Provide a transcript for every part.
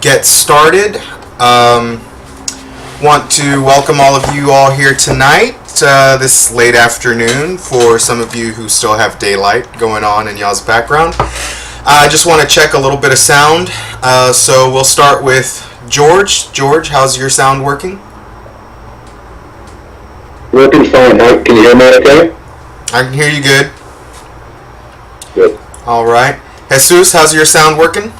get started. Want to welcome all of you all here tonight, this late afternoon, for some of you who still have daylight going on in y'all's background. I just want to check a little bit of sound, so we'll start with George. George, how's your sound working? Working fine. Can you hear me okay? I can hear you good. Good. All right. Jesus, how's your sound working?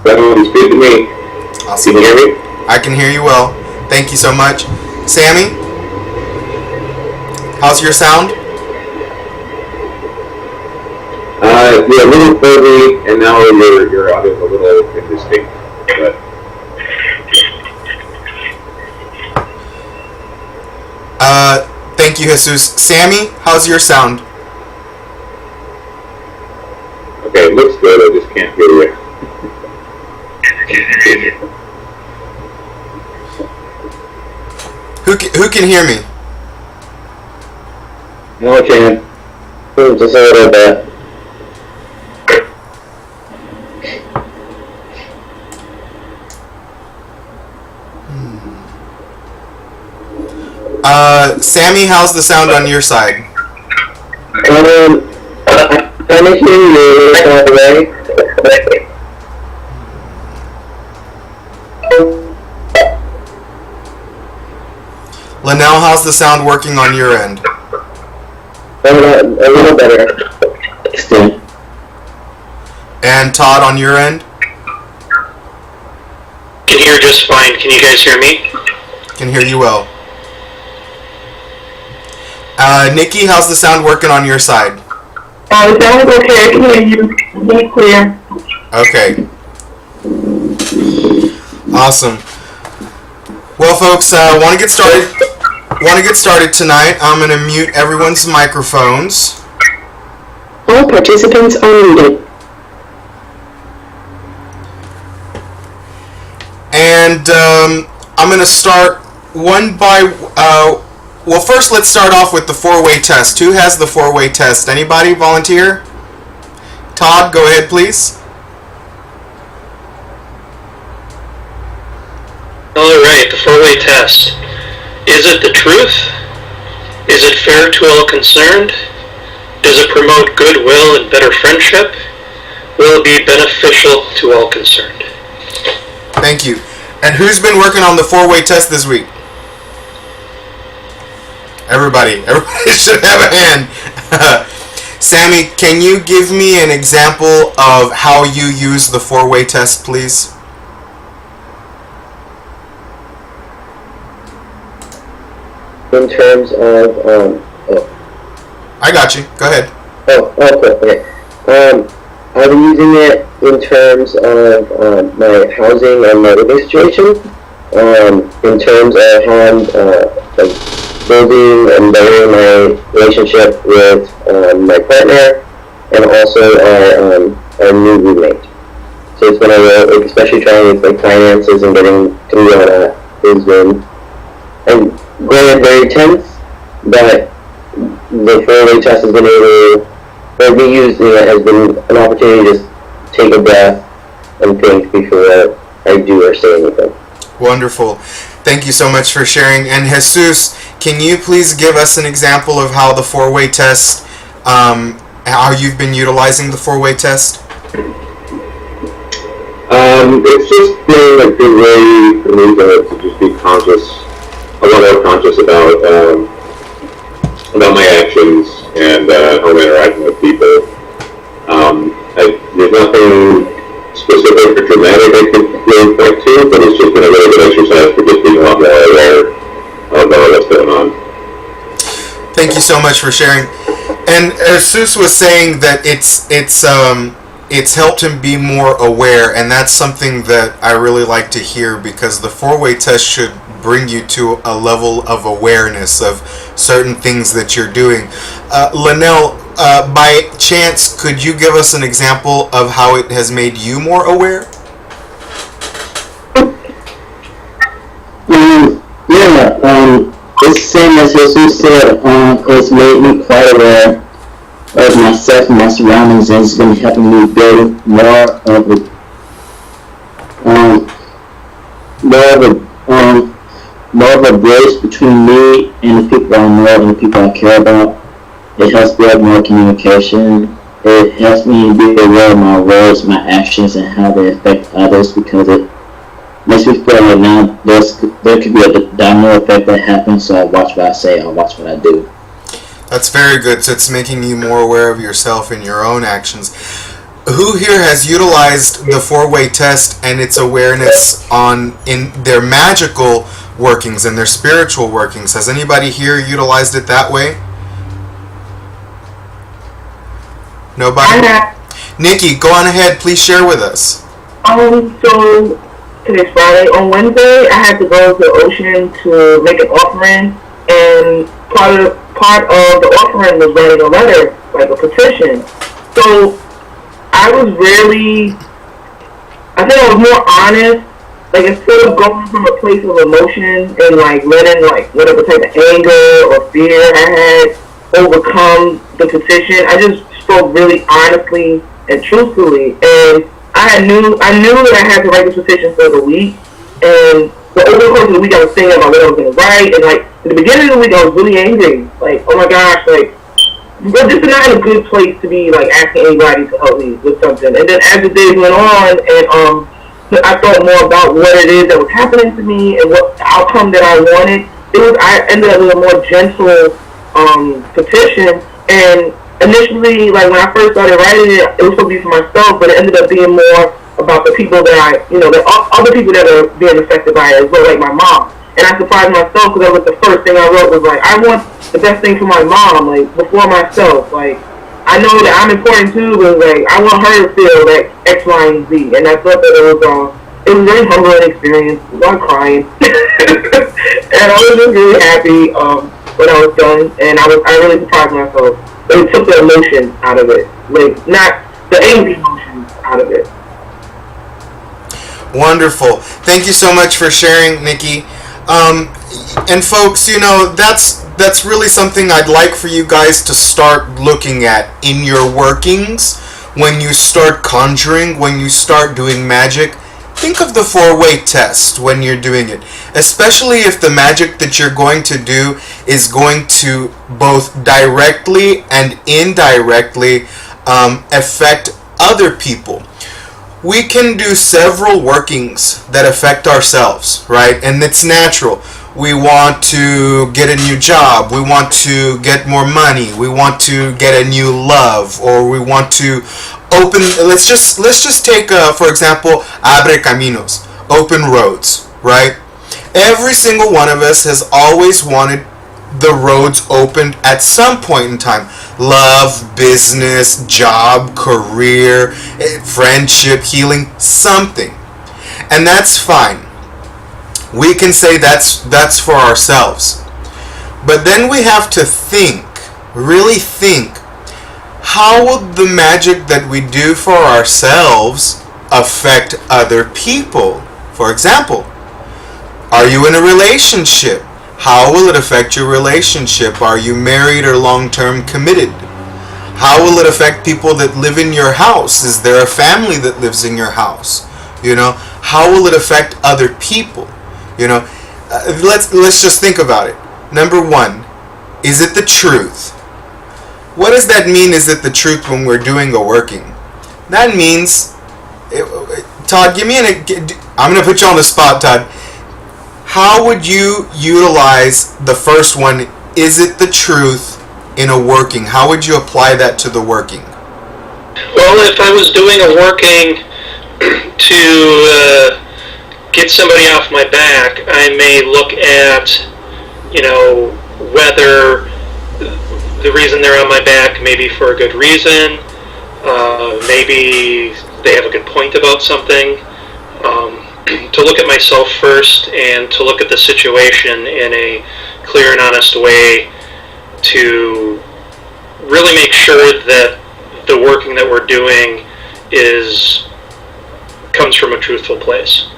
That one's good to me. Awesome. Can you hear me? I can hear you well. Thank you so much. Sammy, how's your sound? Yeah, a little fuzzy, and now your audio is a little indistinct. But Thank you, Jesus. Sammy, how's your sound? okay, it looks good. I just can't hear you. Who can hear me? No, I can. Just a little bit. Sammy, how's the sound on your side? I'm hearing you all the way. Linnell, how's the sound working on your end? A little better. Still. And Todd, on your end? Can hear just fine. Can you guys hear me? Can hear you well. Nikki, how's the sound working on your side? The sound is okay. I can hear you. Very clear. Okay. Awesome. Well, folks, want to get started tonight. I'm going to mute everyone's microphones. All participants are muted. And I'm going to start one by... well, first let's start off with the four-way test. Who has the four-way test? Anybody volunteer? Todd, go ahead, please. Alright, the four-way test. Is it the truth? Is it fair to all concerned? Does it promote goodwill and better friendship? Will it be beneficial to all concerned? Thank you. And who's been working on the four-way test this week? Everybody should have a hand. Sammy, can you give me an example of how you use the four-way test, please? In terms of I got you. Go ahead. Okay. I've been using it in terms of my housing and my living situation. In terms of how I'm building and bettering my relationship with my partner, and also our new roommate. So it's been especially trying with finances and getting through all that has been and going very tense, but the four-way test has been has been an opportunity to just take a breath and think before I do or say anything. Wonderful. Thank you so much for sharing. And Jesus, can you please give us an example of how the four-way test, how you've been utilizing the four-way test? It's just been a good way for me to just be a lot more conscious about my actions and how I'm interacting with people. There's nothing specific or dramatic I can really point to, but it's just been a really good exercise for just being a lot more aware of what's going on. Thank you so much for sharing. And Jesus was saying that it's helped him be more aware, and that's something that I really like to hear, because the four-way test should bring you to a level of awareness of certain things that you're doing. Linnell, by chance, could you give us an example of how it has made you more aware? It's the same as Jesus said, it's made me quite aware of myself and my surroundings, and it's been helping me build more of a um, more of a more of a bridge between me and the people I know and the people I care about. It helps build more communication. It helps me be aware of my words, my actions, and how they affect others, because it makes me feel like now there could be a domino effect that happens, so I watch what I say, I watch what I do. That's very good. So it's making you more aware of yourself and your own actions. Who here has utilized the four-way test and its awareness in their magical workings and their spiritual workings? Has anybody here utilized it that way? Nobody? Nikki, go on ahead. Please share with us. So today's Friday. On Wednesday, I had to go to the ocean to make an offering, and part of the offering was writing a letter, like a petition. So I think I was more honest. Like, instead of going from a place of emotion and like letting like whatever type of anger or fear I had overcome the petition, I just spoke really honestly and truthfully. And I knew that I had to write this petition for the week. And over the course of the week, I was thinking about what I was going to write. And like in the beginning of the week, I was really angry. Like, oh my gosh, like, but this is not in a good place to be like asking anybody to help me with something. And then as the days went on, and I thought more about what it is that was happening to me and what outcome that I wanted. I ended up with a more gentle petition. And initially, like when I first started writing it, it was supposed to be for myself, but it ended up being more about the people that other people that are being affected by it as well, like my mom. And I surprised myself because that was the first thing I wrote was like, I want the best thing for my mom, like before myself. Like, I know that I'm important too, but like I want her to feel like X, Y, and Z. And I thought that it was a very humbling experience. A lot of crying, and I was just really happy when I was done. And I really surprised myself. But it took the emotion out of it, like not the angry emotion out of it. Wonderful. Thank you so much for sharing, Nikki. And folks, that's really something I'd like for you guys to start looking at in your workings. When you start conjuring, when you start doing magic, think of the four-way test when you're doing it. Especially if the magic that you're going to do is going to both directly and indirectly affect other people. We can do several workings that affect ourselves, right? And it's natural. We want to get a new job. We want to get more money. We want to get a new love, or we want to open. Let's just take for example, abre caminos, open roads, right? Every single one of us has always wanted the roads opened at some point in time. Love, business, job, career, friendship, healing, something. And that's fine. We can say that's for ourselves. But then we have to think, really think, how will the magic that we do for ourselves affect other people? For example, are you in a relationship? How will it affect your relationship? Are you married or long-term committed? How will it affect people that live in your house? Is there a family that lives in your house? How will it affect other people? Let's just think about it. Number one, is it the truth? What does that mean, is it the truth, when we're doing a working? That means, Todd, I'm going to put you on the spot, Todd. How would you utilize the first one, is it the truth, in a working? How would you apply that to the working? Well, if I was doing a working to get somebody off my back, I may look at, whether the reason they're on my back may be for a good reason. Maybe they have a good point about something. To look at myself first and to look at the situation in a clear and honest way, to really make sure that the working that we're doing comes from a truthful place.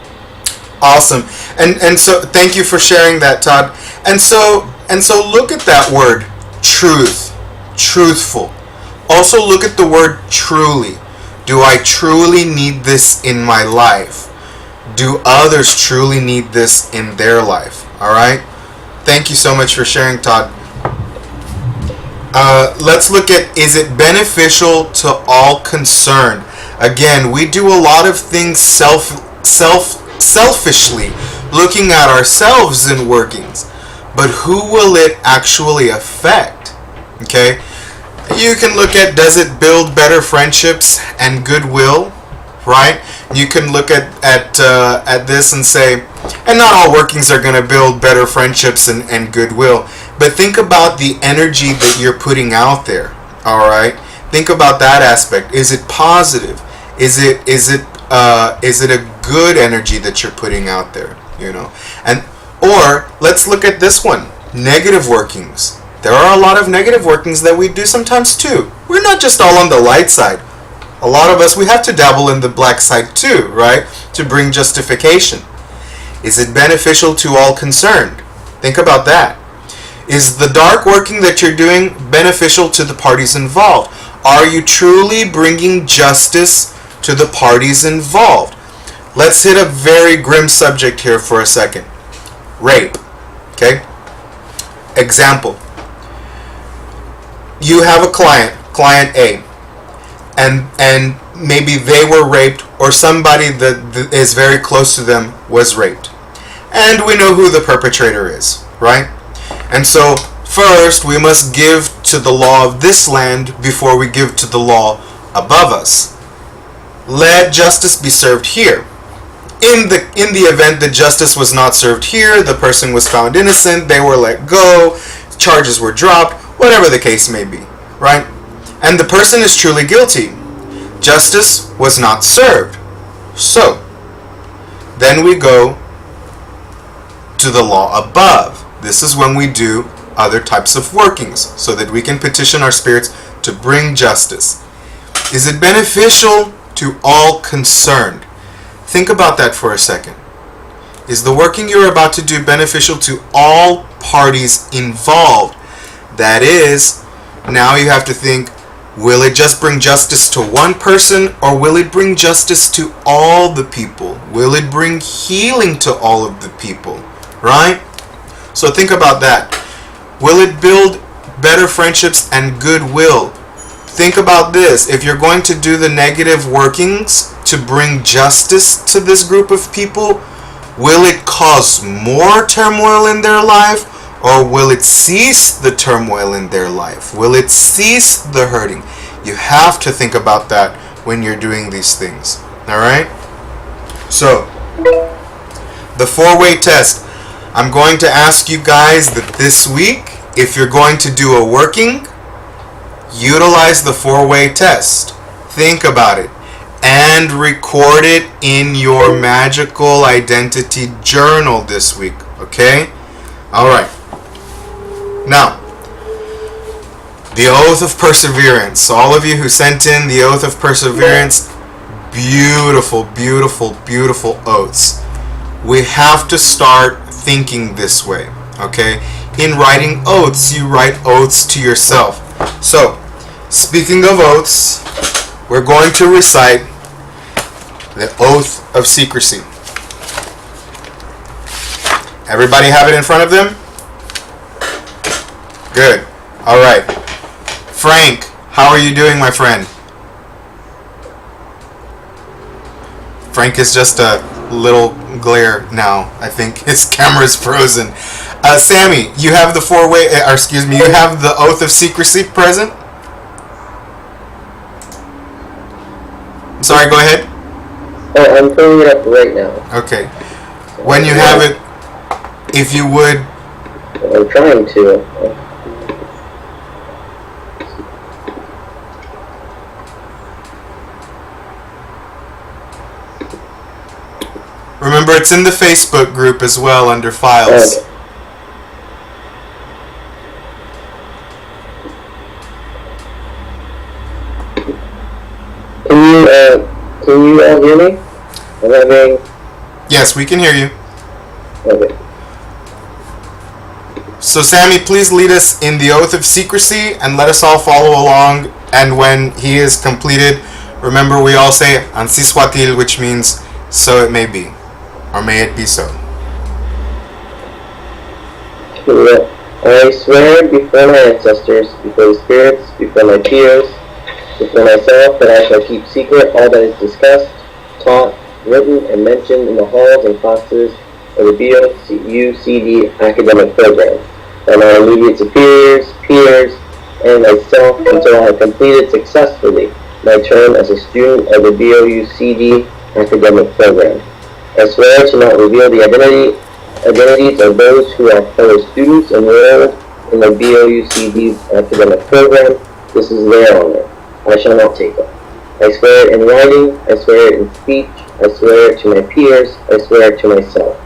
Awesome. And so thank you for sharing that, Todd. And so look at that word, truth, truthful. Also look at the word truly. Do I truly need this in my life? Do others truly need this in their life? All right. Thank you so much for sharing, Todd. Let's look at, is it beneficial to all concerned? Again, we do a lot of things selfishly, looking at ourselves in workings, but who will it actually affect? Okay, you can look at, does it build better friendships and goodwill, right? You can look at this and say, and not all workings are going to build better friendships and goodwill, but think about the energy that you're putting out there. All right, think about that aspect. Is it positive? Is it a good energy that you're putting out there? You know, and or let's look at this one: negative workings. There are a lot of negative workings that we do sometimes too. We're not just all on the light side. A lot of us, we have to dabble in the black side too, right? To bring justification. Is it beneficial to all concerned? Think about that. Is the dark working that you're doing beneficial to the parties involved? Are you truly bringing justice to the parties involved? Let's hit a very grim subject here for a second. Rape. Okay? Example. You have a client A, and maybe they were raped, or somebody that is very close to them was raped. And we know who the perpetrator is, right? And so first we must give to the law of this land before we give to the law above us. Let justice be served here. In the event that justice was not served here, the person was found innocent, they were let go, charges were dropped, whatever the case may be, right? And the person is truly guilty. Justice was not served. So, then we go to the law above. This is when we do other types of workings, so that we can petition our spirits to bring justice. Is it beneficial to all concerned? Think about that for a second. Is the working you're about to do beneficial to all parties involved? That is, now you have to think, will it just bring justice to one person, or will it bring justice to all the people? Will it bring healing to all of the people? Right? So think about that. Will it build better friendships and goodwill? Think about this. If you're going to do the negative workings to bring justice to this group of people, will it cause more turmoil in their life, or will it cease the turmoil in their life? Will it cease the hurting? You have to think about that when you're doing these things. Alright? So, the four-way test. I'm going to ask you guys that this week, if you're going to do a working, utilize the four-way test. Think about it. And record it in your magical identity journal this week. Okay? Alright. Now, the oath of perseverance. All of you who sent in the oath of perseverance, beautiful, beautiful, beautiful oaths. We have to start thinking this way, okay? In writing oaths, you write oaths to yourself. So, speaking of oaths, we're going to recite the oath of secrecy. Everybody have it in front of them? Good. All right. Frank, how are you doing, my friend? Frank is just a little glare now. I think his camera's frozen. Sammy, you have the you have the oath of secrecy present? I'm sorry, go ahead. Oh, I'm pulling it up right now. Okay. When you have it, if you would... I'm trying to. Remember, it's in the Facebook group as well under files. Okay. Can you all hear me? Am I hearing? Yes, we can hear you. Okay. So, Sammy, please lead us in the oath of secrecy and let us all follow along. And when he is completed, remember we all say Ansiswatil, which means so it may be. or may it be so. I swear before my ancestors, before the spirits, before my peers, before myself, that I shall keep secret all that is discussed, taught, written, and mentioned in the halls and classes of the BOUCD academic program by my immediate superiors, peers, and myself until I have completed successfully my term as a student of the BOUCD academic program. I swear to not reveal the identities of those who are fellow students enrolled in the BOUCD academic program. This is their honor. I shall not take them. I swear it in writing, I swear it in speech, I swear it to my peers, I swear it to myself.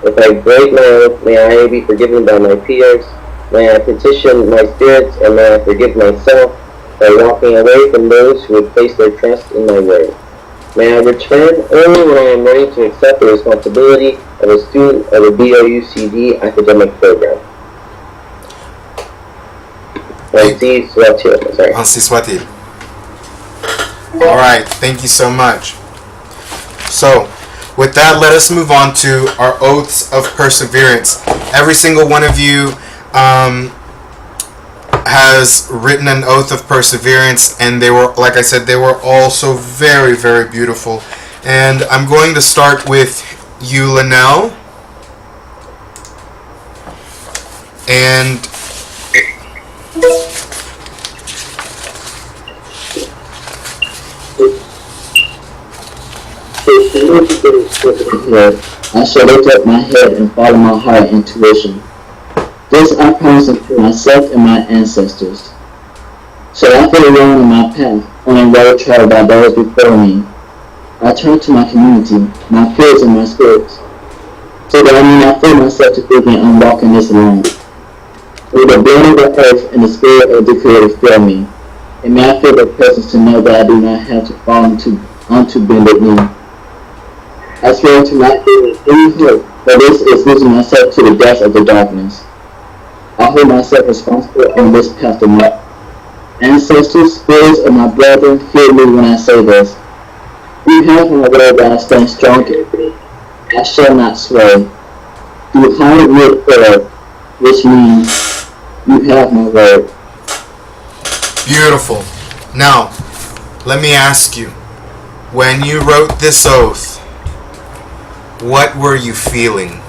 If I break my oath, may I be forgiven by my peers, may I petition my spirits, and may I forgive myself by walking away from those who would place their trust in my word. May I return only when I am ready to accept the responsibility of a student of the BOUCD academic program. Ainsi soit-il. Sorry. Ainsi soit-il. All right, thank you so much. So, with that, let us move on to our oaths of perseverance. Every single one of you has written an oath of perseverance, and they were, like I said, they were all so very, very beautiful. And I'm going to start with you, Linnell. And I shall lift up my head and follow my heart and intuition. This I promise to myself and my ancestors. Shall I feel alone in my path, on a road traveled by those before me? I turn to my community, my peers and my spirits, so that I may not feel myself to thinking I'm walking this alone. May the blood of the earth and the spirit of the Creator fill me, and may I feel their presence to know that I do not have to fall onto bended knee. I swear to not feel any hope, for this is losing myself to the depths of the darkness. I hold myself responsible on this path to my ancestors, spirits of my brethren, hear me when I say this. You have my word that I stand strong in it. I shall not sway. You hired me prayer, which means you have my word. beautiful. Now, let me ask you, when you wrote this oath, what were you feeling?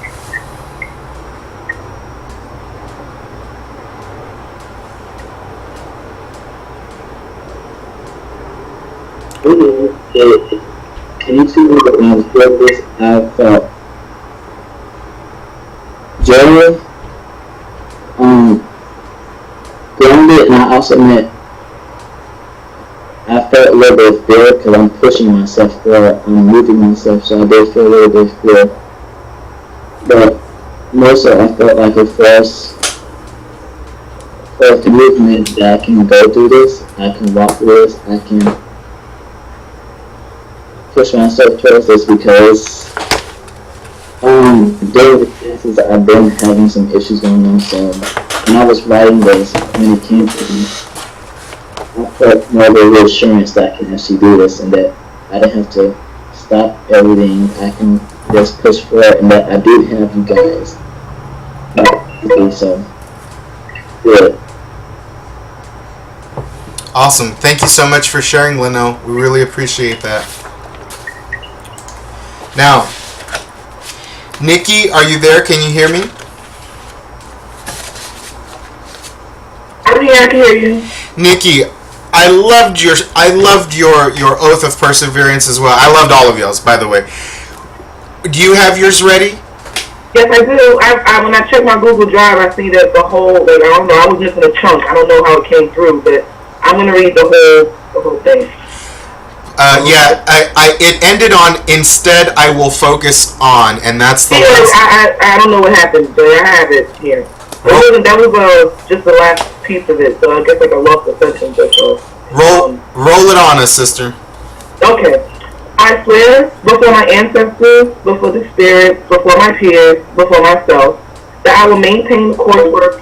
Can you see me when I was doing this? I felt joy, grounded, and I also meant I felt a little bit of fear because I'm pushing myself forward, I'm moving myself, so I did feel a little bit of fear. But more so, I felt like a force of the movement that I can go through this, I can walk through this, I can push myself towards this because during the classes I've been having some issues going on, so when I was writing this, when it came to me, I felt more of a reassurance that I can actually do this and that I didn't have to stop everything, I can just push forward and that I do have you guys. So, good. Awesome. Thank you so much for sharing, Leno. We really appreciate that. Now, Nikki, are you there? Can you hear me? I'm here, I can hear you. Nikki, I loved your oath of perseverance as well. I loved all of yours, by the way. Do you have yours ready? Yes, I do. I when I checked my Google Drive, I see that the whole, like, I don't know, I was missing a chunk. I don't know how it came through, but I'm going to read the whole thing. Yeah, it ended on instead I will focus on, and that's the last. I don't know what happened, but I have it here. That was just the last piece of it, so I guess I lost the section. Roll it on us, sister. Okay. I swear before my ancestors, before the spirits, before my peers, before myself, that I will maintain the coursework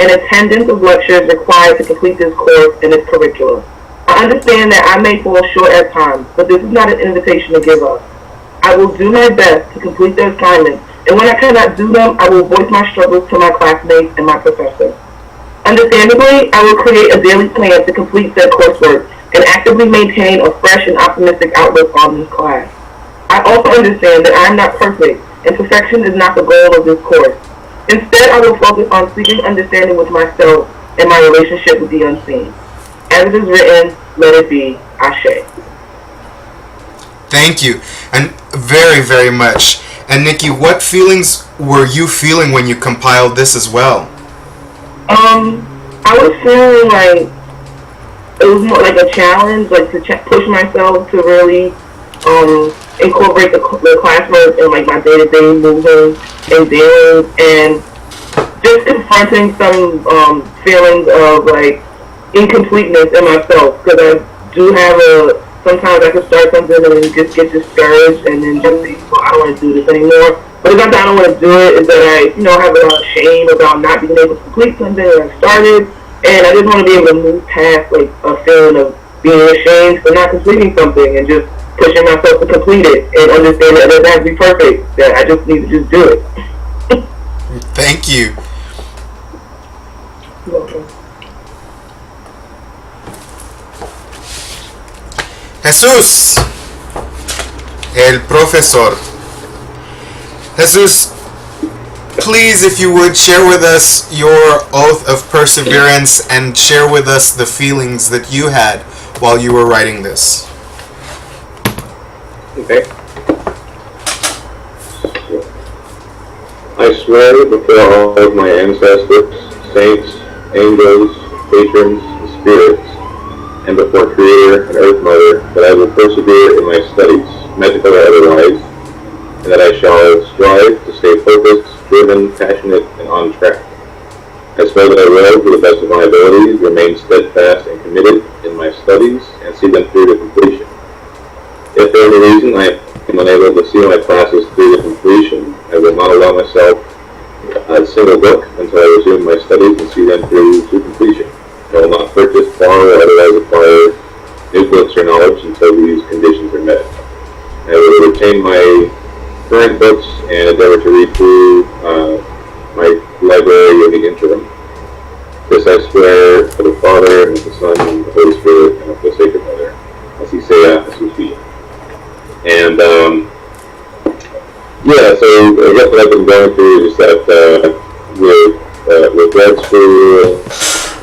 and attendance of lectures required to complete this course and its curriculum. I understand that I may fall short at times, but this is not an invitation to give up. I will do my best to complete the assignments, and when I cannot do them, I will voice my struggles to my classmates and my professor. Understandably, I will create a daily plan to complete said coursework and actively maintain a fresh and optimistic outlook on this class. I also understand that I am not perfect, and perfection is not the goal of this course. Instead, I will focus on seeking understanding with myself and my relationship with the unseen. As it is written, let it be, Ashe. Thank you, and very, very much. And Nikki, what feelings were you feeling when you compiled this as well? I was feeling like it was more like a challenge, like to push myself to really incorporate the classwork in like my day-to-day moving and dealing, and just confronting some feelings of like incompleteness in myself, because I do have sometimes I can start something and then just get discouraged and then just think, well, I don't want to do this anymore. But it's not that I don't want to do it, it's that I, have a lot of shame about not being able to complete something that I started, and I just want to be able to move past like a feeling of being ashamed for not completing something and just pushing myself to complete it and understand that it doesn't have to be perfect, that I just need to just do it. Thank you. You're welcome. Jesús, el profesor. Jesús, please, if you would, share with us your oath of perseverance and share with us the feelings that you had while you were writing this. Okay. I swear before all of my ancestors, saints, angels, patrons, and spirits, and before Creator and Earth Mother, that I will persevere in my studies, medical or otherwise, and that I shall strive to stay focused, driven, passionate, and on track. I swear that I will, to the best of my abilities, remain steadfast and committed in my studies and see them through to completion. If for any reason I am unable to see my classes through to completion, I will not allow myself a single book until I resume my studies and see them through to completion. I will not purchase, borrow, or otherwise acquire new books or knowledge until these conditions are met. I will retain my current books and endeavor to read through my library in the interim. This I swear for the Father, and the Son, and the Holy Spirit, and of the Sacred Mother. Así sea, así sea. And, so I guess what I've been going through is that with grad school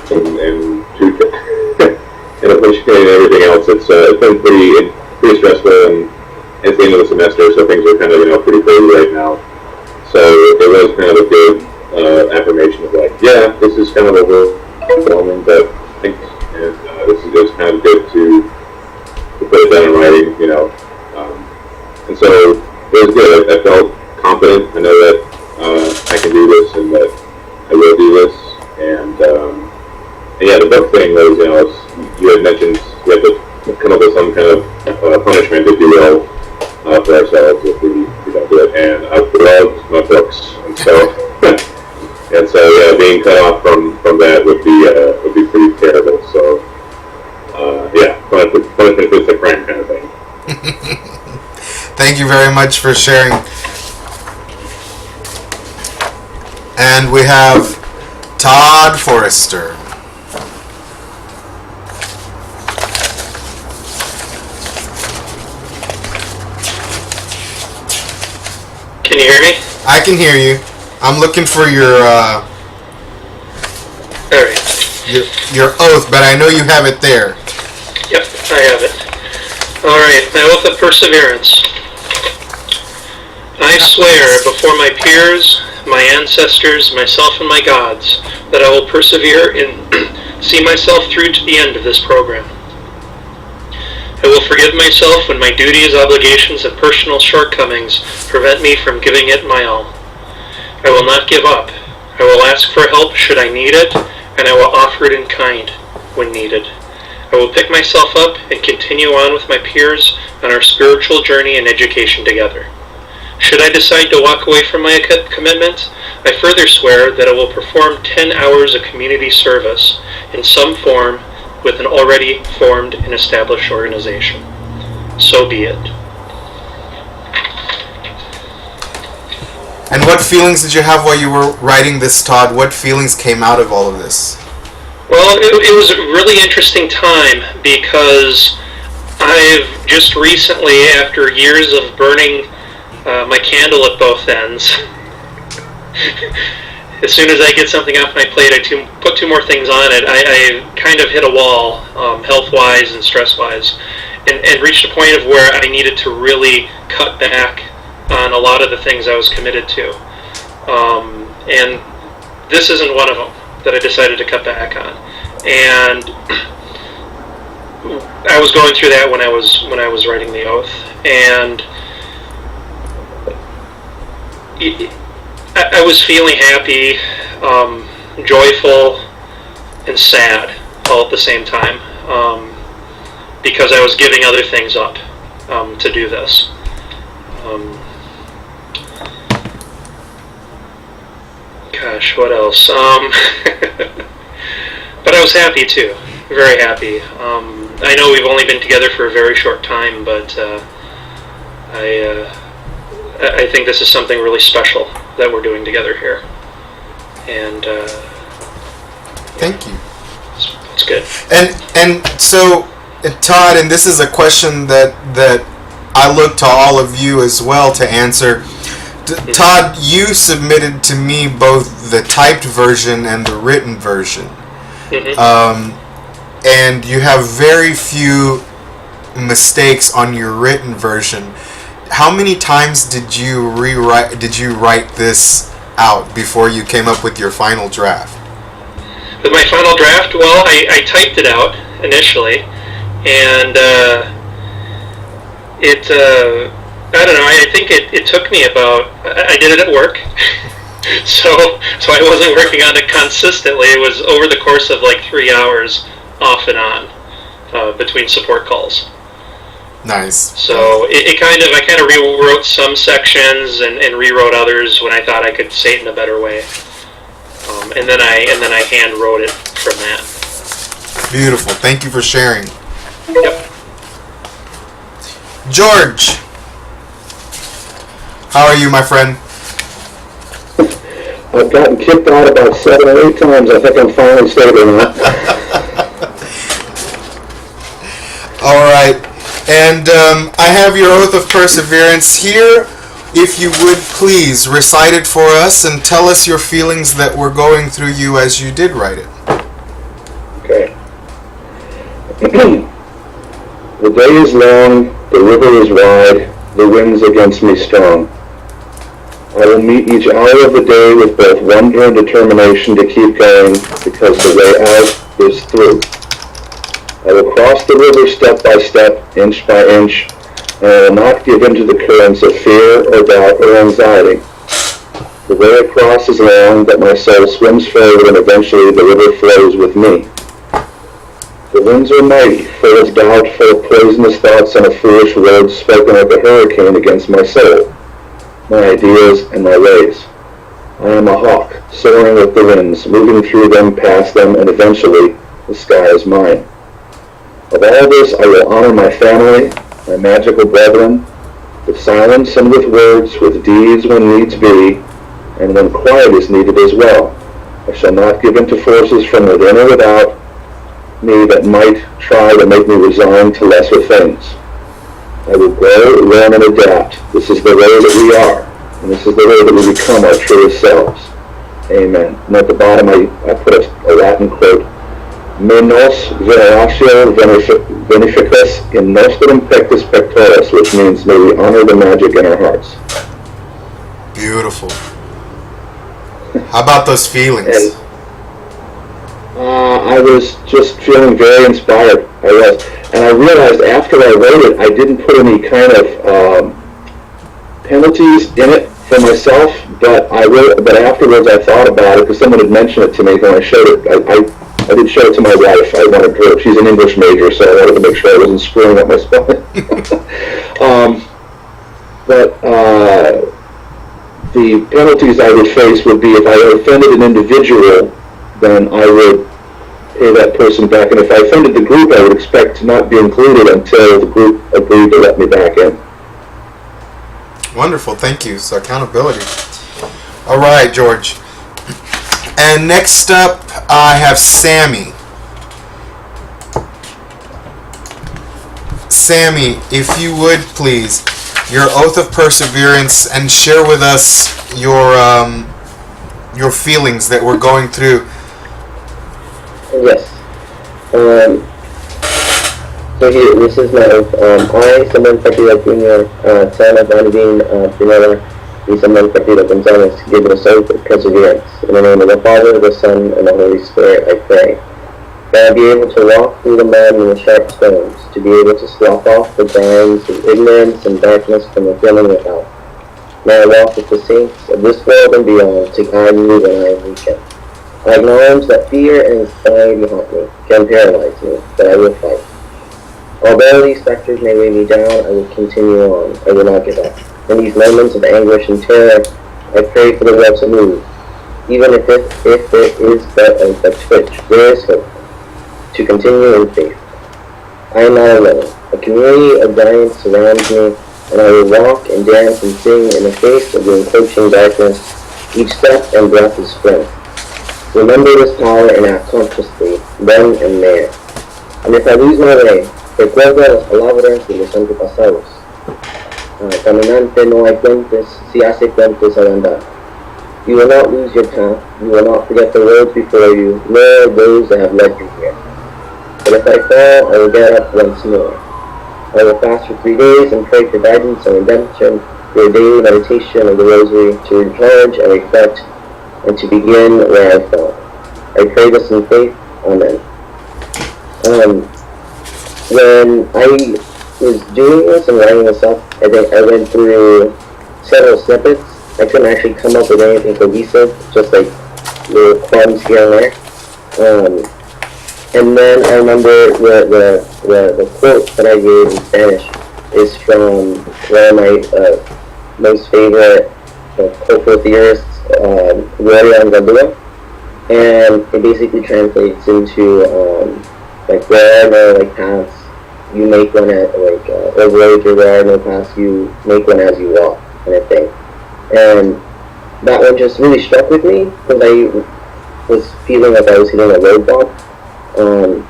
and tutoring and appreciating everything else, it's been pretty stressful, and it's the end of the semester, so things are kind of pretty crazy right now. So it was kind of a good affirmation of like, yeah, this is kind of overwhelming, but thanks, and this is just kind of good to put it down in writing, and so it was good. I felt confident. I know that I can do this and that I will do this, and yeah, the book thing was, you had mentioned we had to come up with some kind of punishment, if you will, for ourselves if we don't do it. And I've loved my books, and so yeah, being cut off from that would be pretty terrible. So yeah, punishment fits the crime kind of thing. Thank you very much for sharing. And we have Todd Forrester. Can you hear me? I can hear you. I'm looking for your Alright. your oath, but I know you have it there. Yep, I have it. Alright, my oath of perseverance. I swear before my peers, my ancestors, myself, and my gods, that I will persevere and see myself through to the end of this program. I will forgive myself when my duties, obligations, and personal shortcomings prevent me from giving it my all. I will not give up. I will ask for help should I need it, and I will offer it in kind when needed. I will pick myself up and continue on with my peers on our spiritual journey and education together. Should I decide to walk away from my commitment, I further swear that I will perform 10 hours of community service in some form with an already formed and established organization. So be it. And what feelings did you have while you were writing this, Todd? What feelings came out of all of this? Well, it was a really interesting time because I've just recently, after years of burning my candle at both ends, as soon as I get something off my plate, I put two more things on it. I kind of hit a wall, health-wise and stress-wise, and reached a point of where I needed to really cut back on a lot of the things I was committed to. And this isn't one of them that I decided to cut back on. And I was going through that when I was writing the oath, and I was feeling happy, joyful, and sad all at the same time, because I was giving other things up to do this. Gosh, what else? But I was happy too, very happy. I know we've only been together for a very short time, but I think this is something really special that we're doing together here. And thank you. It's good. And so, Todd, and this is a question that I look to all of you as well to answer. Todd, you submitted to me both the typed version and the written version. And you have very few mistakes on your written version. How many times did you write this out before you came up with your final draft? With my final draft, well, I typed it out initially, and I don't know, I think it took me about, I did it at work, so I wasn't working on it consistently. It was over the course of like 3 hours off and on between support calls. Nice. So I kind of rewrote some sections and rewrote others when I thought I could say it in a better way, and then I hand wrote it from that. Beautiful. Thank you for sharing. Yep. George, how are you, my friend? I've gotten kicked out about 7 or 8 times. I think I'm finally stable now. All right. And I have your oath of perseverance here. If you would please recite it for us and tell us your feelings that were going through you as you did write it. Okay. The day is long, the river is wide, the winds against me strong. I will meet each hour of the day with both wonder and determination to keep going, because the way out is through. I will cross the river step by step, inch by inch, and I will not give in to the currents of fear or doubt or anxiety. The way across is long, but my soul swims forward, and eventually the river flows with me. The winds are mighty, full of doubt, full of poisonous thoughts, and of foolish words spoken like a hurricane against my soul, my ideas, and my ways. I am a hawk, soaring with the winds, moving through them, past them, and eventually the sky is mine. Of all this I will honor my family, my magical brethren, with silence and with words, with deeds when needs be, and when quiet is needed as well. I shall not give in to forces from within or without me that might try to make me resign to lesser things. I will grow, learn, and adapt. This is the way that we are, and this is the way that we become our truest selves. Amen. And at the bottom I put a Latin quote, Me nos veneratio beneficus in nostrum pectus pectoris, which means may we honor the magic in our hearts. Beautiful. How about those feelings? I was just feeling very inspired. I was. And I realized after I wrote it, I didn't put any kind of penalties in it for myself, but afterwards I thought about it because someone had mentioned it to me when I showed it. I did show it to my wife. I wanted her. She's an English major, so I wanted to make sure I wasn't screwing up my spelling. But the penalties I would face would be if I offended an individual, then I would pay that person back. And if I offended the group, I would expect to not be included until the group agreed to let me back in. Wonderful. Thank you. So accountability. All right, George. And next up, I have Sammy. Sammy, if you would please, your oath of perseverance, and share with us your feelings that we're going through. Yes. So here, this is my oath. I, Samuel Partido Jr., son of Anvin Pineda, y Samuel Partido Gonzalez, give this oath of perseverance. In the name of the Father, the Son, and the Holy Spirit, I pray. May I be able to walk through the mud and the sharp stones, to be able to slough off the binds of ignorance and darkness from the feeling without. May I walk with the saints of this world and beyond, to guide me when I am weakened. I acknowledge that fear and anxiety haunt me, can paralyze me, but I will fight. Although these factors may weigh me down, I will continue on. I will not give up. In these moments of anguish and terror, I pray for the will to move. Even if it is but a twitch, there is hope. To continue in faith. I am not alone. A community of giants surrounds me, and I will walk and dance and sing in the face of the encroaching darkness. Each step and breath is strength. Remember this power and act consciously, then and there. And if I lose my way, recuerda las palabras de los antepasados. Caminante no hay puentes, si hace puentes al andar. You will not lose your path, you will not forget the roads before you, nor those that have led you here. But if I fall, I will get up once more. I will fast for 3 days and pray for guidance and redemption, for a daily meditation of the Rosary, to recharge and reflect, and to begin where I fell. I pray this in faith. Amen. When I was doing this and writing this up, I went through several snippets. I couldn't actually come up with anything cohesive, just like little crumbs here and there. And then I remember the quote that I gave in Spanish is from one of my most favorite cultural theorists, Gloria Anzaldúa, and it basically translates into like there are no like paths, you make one at like or roads, or there are no paths, you make one as you walk, kind of thing. And that one just really struck with me because I was feeling like I was hitting a roadblock.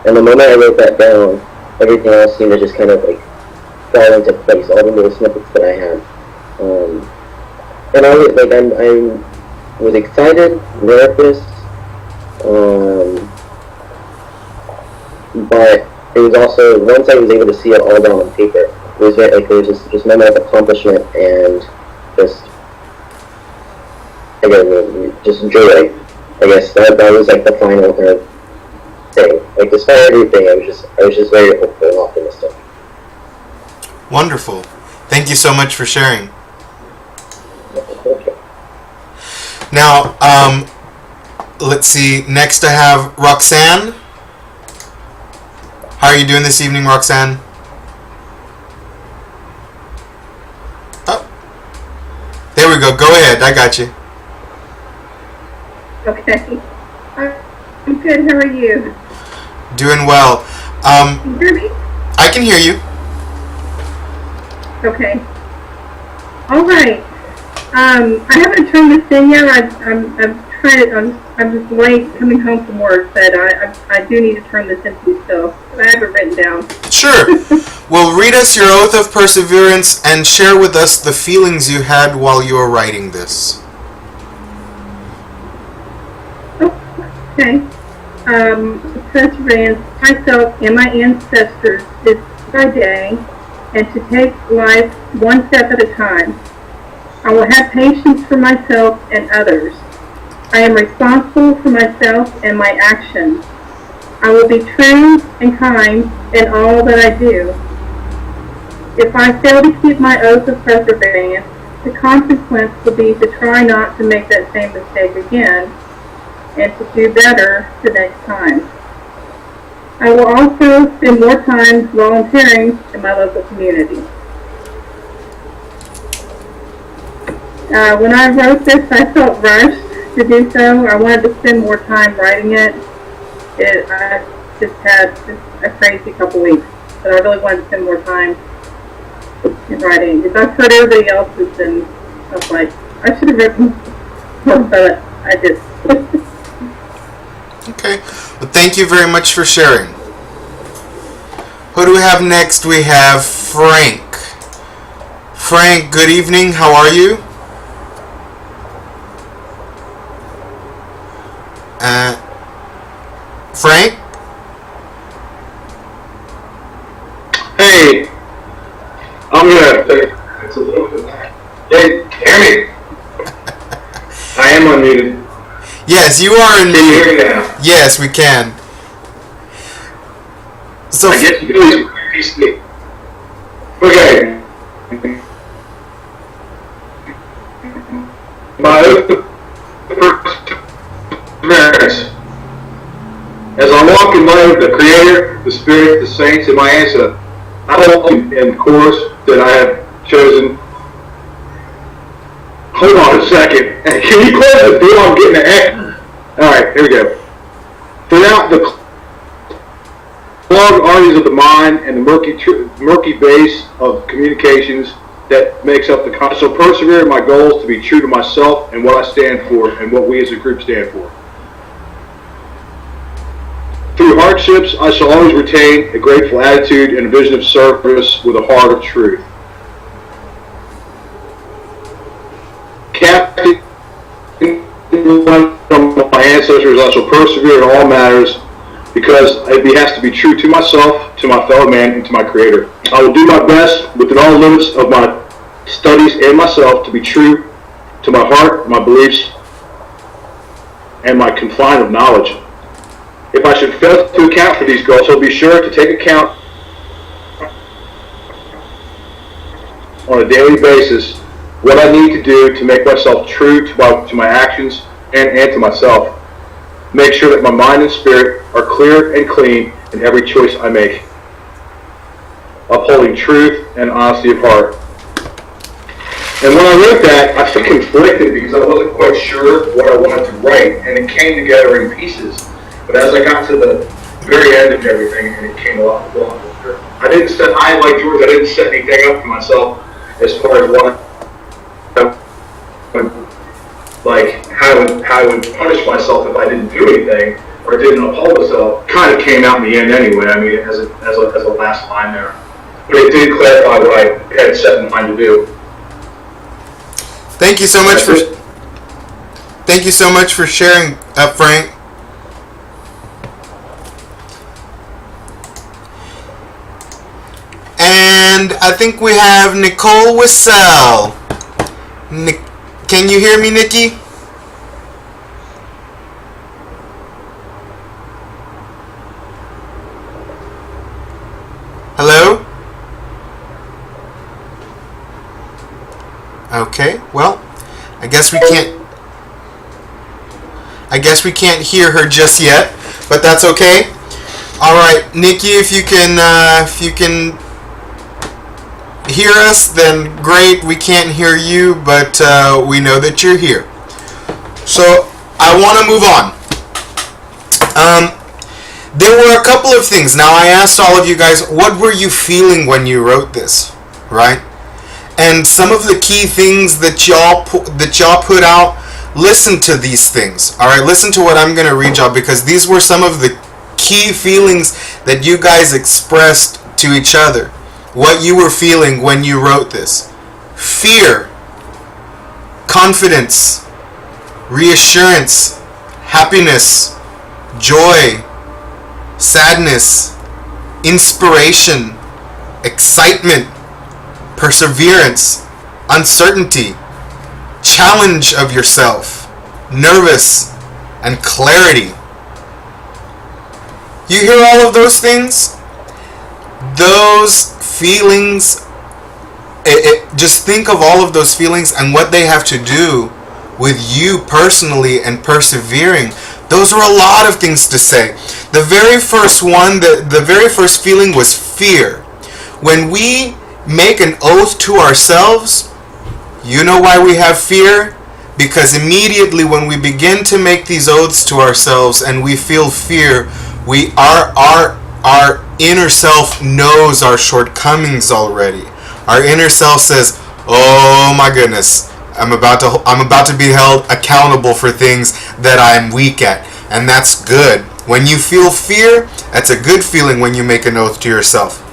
And the moment I wrote that down, everything else seemed to just kind of like fall into place, all the little snippets that I had. And I was like, I was excited, nervous, but it was also, once I was able to see it all down on paper, it was very, like, it was just a moment of accomplishment and just, again, just joy. I guess that was like the final kind of thing. Like, despite everything, I was just very hopeful and optimistic. Wonderful. Thank you so much for sharing. Okay. Now, let's see. Next, I have Roxanne. How are you doing this evening, Roxanne? Oh, there we go. Go ahead. I got you. Okay. I'm good. How are you? Doing well. Can you hear me? I can hear you. Okay. All right. I haven't turned this in yet. I'm trying to. I'm just late coming home from work, but I do need to turn this in still. I have it written down. Sure. Well, read us your oath of perseverance and share with us the feelings you had while you were writing this. Okay. Perseverance, myself and my ancestors is by day, and to take life one step at a time. I will have patience for myself and others. I am responsible for myself and my actions. I will be true and kind in all that I do. If I fail to keep my oath of perseverance, the consequence will be to try not to make that same mistake again, and to do better the next time. I will also spend more time volunteering in my local community. When I wrote this, I felt rushed to do so. I wanted to spend more time writing it. I just had a crazy couple weeks, but I really wanted to spend more time in writing. Because I've heard everybody else's, and I was like, I should have written but I just. Okay. Well, thank you very much for sharing. Who do we have next? We have Frank. Frank, good evening. How are you? Frank? Hey, I'm gonna. It's a little bit back. Hey, hear me? I am unmuted. Yes, you are in. Can you hear me now? Yes, we can. So I get you really peacefully. Okay. My first as I walk in light of the Creator, the Spirit, the saints, and my ancestors, I hope in course that I have chosen. Hold on a second. Can you close the door? I'm getting an echo. Alright, here we go. Throughout the clogged arteries of the mind and the murky base of communications that makes up the conscious, so persevere in my goals to be true to myself and what I stand for and what we as a group stand for. Through hardships, I shall always retain a grateful attitude and a vision of service with a heart of truth. Captain from my ancestors, I shall persevere in all matters because it has to be true to myself, to my fellow man, and to my Creator. I will do my best within all limits of my studies and myself to be true to my heart, my beliefs, and my confine of knowledge. If I should fail to account for these goals, I'll be sure to take account on a daily basis what I need to do to make myself true to my actions and to myself. Make sure that my mind and spirit are clear and clean in every choice I make, upholding truth and honesty of heart. And when I wrote that, I felt conflicted because I wasn't quite sure what I wanted to write, and it came together in pieces. But as I got to the very end of everything, and it came a lot longer. I, like George, I didn't set anything up for myself as far as what how I would punish myself if I didn't do anything or didn't uphold myself. Kind of came out in the end anyway. I mean, as a last line there, but it did clarify what I had set in mind to do. thank you so much for sharing, Frank. And I think we have Nicole Wissell. Can you hear me, Nikki? Hello? Okay, well, I guess we can't hear her just yet, but that's okay. All right, Nikki, if you can hear us, then great. We can't hear you, but we know that you're here. So I want to move on. There were a couple of things. Now, I asked all of you guys, what were you feeling when you wrote this, right? And some of the key things that y'all put out, listen to these things. All right, listen to what I'm going to read y'all, because these were some of the key feelings that you guys expressed to each other. What you were feeling when you wrote this. Fear, confidence, reassurance, happiness, joy, sadness, inspiration, excitement, perseverance, uncertainty, challenge of yourself, nervous, and clarity. You hear all of those things? Those feelings, just think of all of those feelings and what they have to do with you personally and persevering. Those were a lot of things to say. The very first one, the very first feeling was fear. When we make an oath to ourselves, you know why we have fear? Because immediately when we begin to make these oaths to ourselves and we feel fear, our inner self knows our shortcomings already. Our inner self says, oh my goodness, I'm about to be held accountable for things that I'm weak at, and that's good. When you feel fear, that's a good feeling when you make an oath to yourself.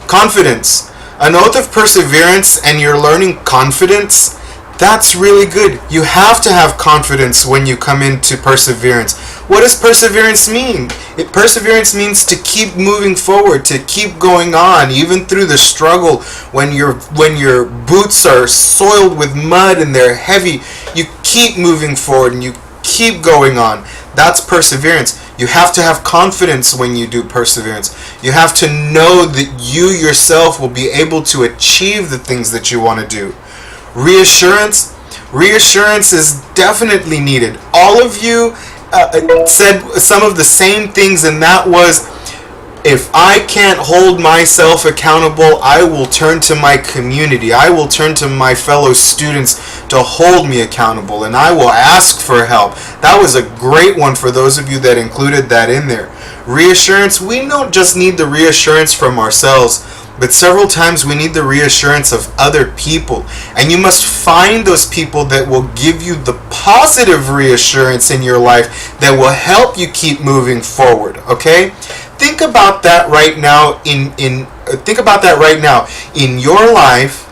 Confidence. An oath of perseverance and you're learning confidence, that's really good. You have to have confidence when you come into perseverance. What does perseverance mean? Perseverance means to keep moving forward, to keep going on, even through the struggle. When your boots are soiled with mud and they're heavy, you keep moving forward and you keep going on. That's perseverance. You have to have confidence when you do perseverance. You have to know that you yourself will be able to achieve the things that you want to do. Reassurance. Reassurance is definitely needed. All of you said some of the same things, and that was, if I can't hold myself accountable, I will turn to my community. I will turn to my fellow students to hold me accountable, and I will ask for help. That was a great one for those of you that included that in there. Reassurance, we don't just need the reassurance from ourselves, but several times we need the reassurance of other people. And you must find those people that will give you the positive reassurance in your life that will help you keep moving forward, okay? Think about that right now in your life.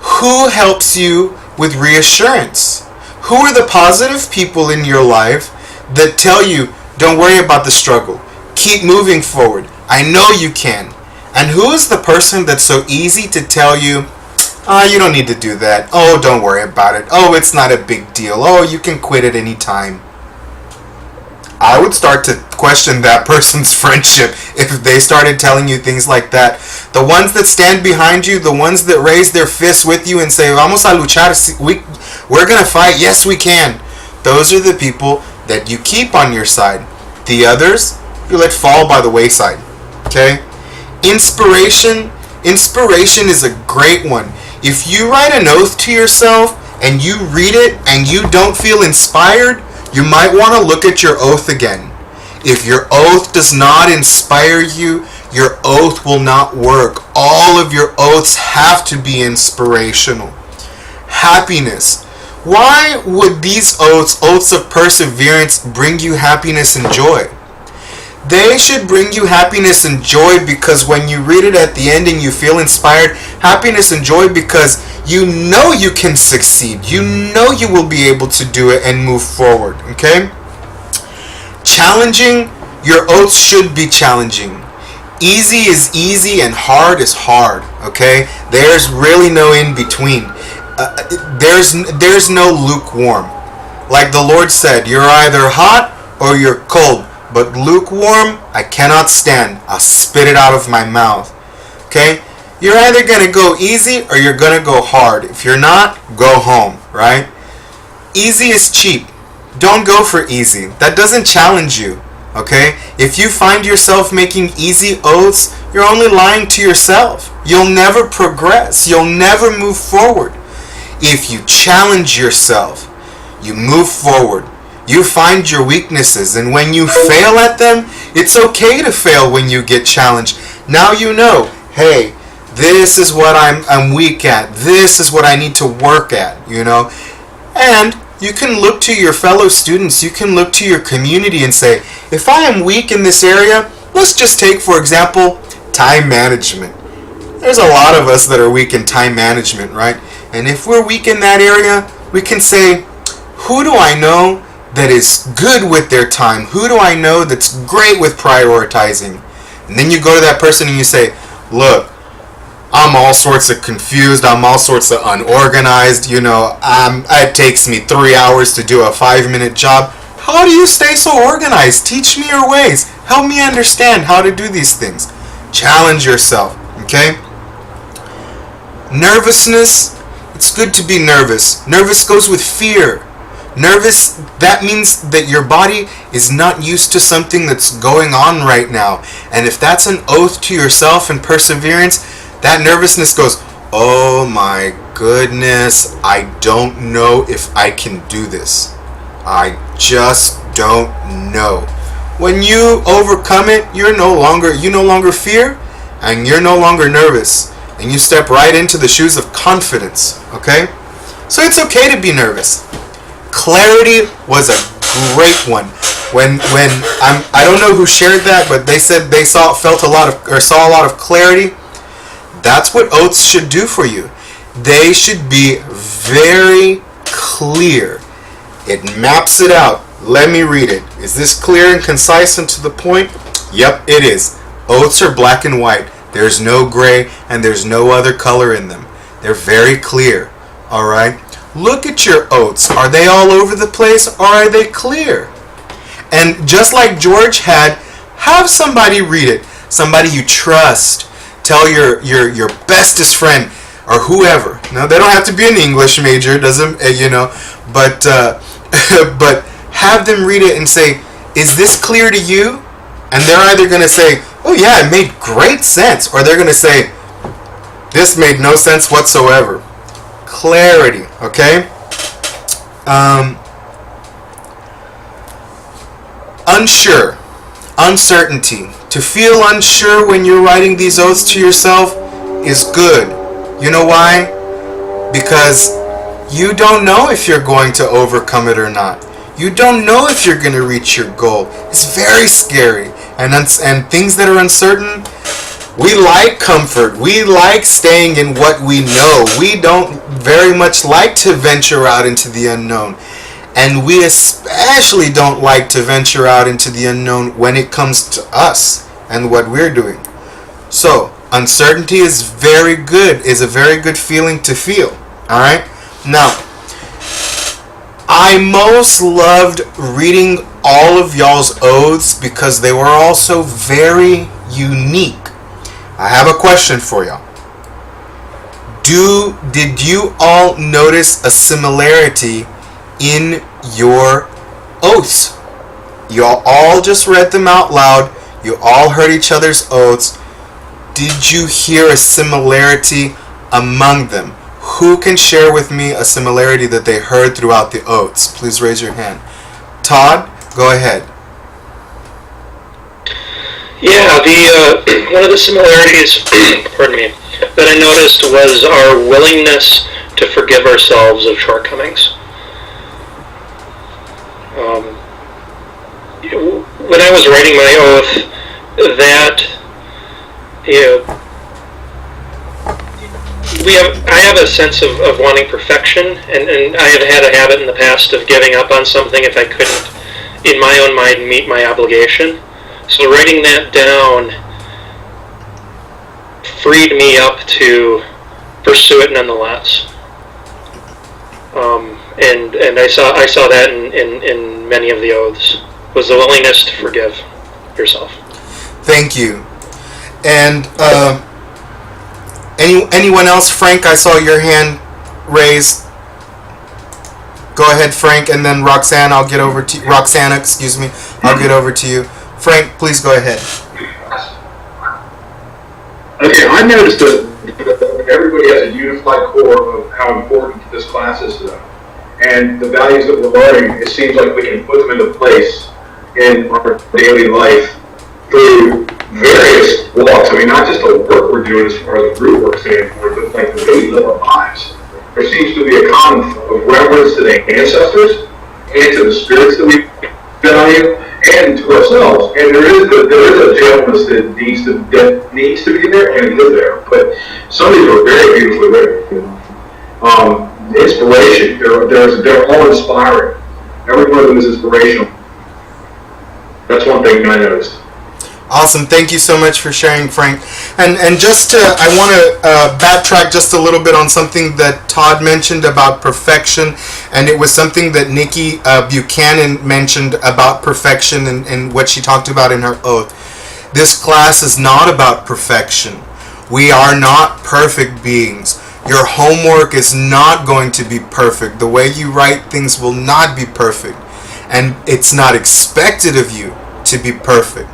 Who helps you with reassurance? Who are the positive people in your life that tell you, don't worry about the struggle, keep moving forward, I know you can? And who is the person that's so easy to tell you, you don't need to do that, oh, don't worry about it, oh, it's not a big deal, oh, you can quit at any time? I would start to question that person's friendship if they started telling you things like that. The ones that stand behind you, the ones that raise their fists with you and say, vamos a luchar, we're going to fight, yes we can. Those are the people that you keep on your side. The others, you let fall by the wayside. Okay? Inspiration is a great one. If you write an oath to yourself and you read it and you don't feel inspired, you might want to look at your oath again. If your oath does not inspire you, your oath will not work. All of your oaths have to be inspirational. Happiness. Why would these oaths of perseverance, bring you happiness and joy? They should bring you happiness and joy because when you read it at the end and you feel inspired, happiness and joy because you know you can succeed. You know you will be able to do it and move forward. Okay? Challenging. Your oaths should be challenging. Easy is easy and hard is hard. Okay? There's really no in between. There's no lukewarm. Like the Lord said, you're either hot or you're cold. But lukewarm, I cannot stand. I'll spit it out of my mouth. Okay? You're either going to go easy or you're going to go hard. If you're not, go home, right? Easy is cheap. Don't go for easy. That doesn't challenge you, okay? If you find yourself making easy oaths, you're only lying to yourself. You'll never progress. You'll never move forward. If you challenge yourself, you move forward. You find your weaknesses, and when you fail at them, it's okay to fail when you get challenged. Now you know, hey, this is what I'm weak at. This is what I need to work at, you know. And you can look to your fellow students. You can look to your community and say, if I am weak in this area, let's just take, for example, time management. There's a lot of us that are weak in time management, right? And if we're weak in that area, we can say, who do I know that is good with their time? Who do I know that's great with prioritizing? And then you go to that person and you say, look, I'm all sorts of confused, I'm all sorts of unorganized, you know, it takes me 3 hours to do a 5-minute job. How do you stay so organized? Teach me your ways. Help me understand how to do these things. Challenge yourself, okay? Nervousness, it's good to be nervous. Nervous goes with fear. Nervous, that means that your body is not used to something that's going on right now. And if that's an oath to yourself and perseverance, that nervousness goes, oh my goodness, I don't know if I can do this. I just don't know. When you overcome it, you no longer fear, and you're no longer nervous. And you step right into the shoes of confidence, okay? So it's okay to be nervous. Clarity was a great one. When I don't know who shared that, but they said they saw a lot of clarity. That's what oaths should do for you. They should be very clear. It maps it out. Let me read it. Is this clear and concise and to the point? Yep, it is. Oaths are black and white. There's no gray and there's no other color in them. They're very clear. All right? Look at your oaths. Are they all over the place or are they clear? And just like George had, have somebody read it. Somebody you trust. Tell your bestest friend or whoever. Now, they don't have to be an English major, doesn't, but but have them read it and say, is this clear to you? And they're either going to say, oh yeah, it made great sense, or they're going to say, this made no sense whatsoever. Clarity, okay? Unsure, uncertainty. To feel unsure when you're writing these oaths to yourself is good. You know why? Because you don't know if you're going to overcome it or not. You don't know if you're going to reach your goal. It's very scary. And things that are uncertain, we like comfort. We like staying in what we know. We don't very much like to venture out into the unknown. And we especially don't like to venture out into the unknown when it comes to us and what we're doing. So, uncertainty is a very good feeling to feel. Alright? Now, I most loved reading all of y'all's oaths because they were also very unique. I have a question for y'all. Did you all notice a similarity in your oaths? You all just read them out loud. You all heard each other's oaths. Did you hear a similarity among them? Who can share with me a similarity that they heard throughout the oaths? Please raise your hand. Todd, go ahead. Yeah, one of the similarities, pardon me, that I noticed was our willingness to forgive ourselves of shortcomings. When I was writing my oath, I have a sense of wanting perfection, and I have had a habit in the past of giving up on something if I couldn't, in my own mind, meet my obligation. So writing that down freed me up to pursue it nonetheless. And I saw that in many of the oaths, was the willingness to forgive yourself. Thank you. And anyone else? Frank, I saw your hand raised. Go ahead, Frank, and then Roxanne, I'll get over to you. Roxana, excuse me. I'll get over to you. Frank, please go ahead. Okay, I noticed that everybody has a unified core of how important this class is to them. And the values that we're learning, it seems like we can put them into place in our daily life through various walks. I mean, not just the work we're doing as far as the group work standpoint, but like the way we live our lives. There seems to be a common of reverence to the ancestors and to the spirits that we value and to ourselves. And there is a gentleness that needs to be there and is there. But some of these are very beautifully written. Inspiration. They're all inspiring. Every one of them is inspirational. That's one thing I noticed. Awesome. Thank you so much for sharing, Frank. And I want to backtrack just a little bit on something that Todd mentioned about perfection, and it was something that Nikki Buchanan mentioned about perfection and what she talked about in her oath. This class is not about perfection. We are not perfect beings. Your homework is not going to be perfect. The way you write things will not be perfect. And it's not expected of you to be perfect.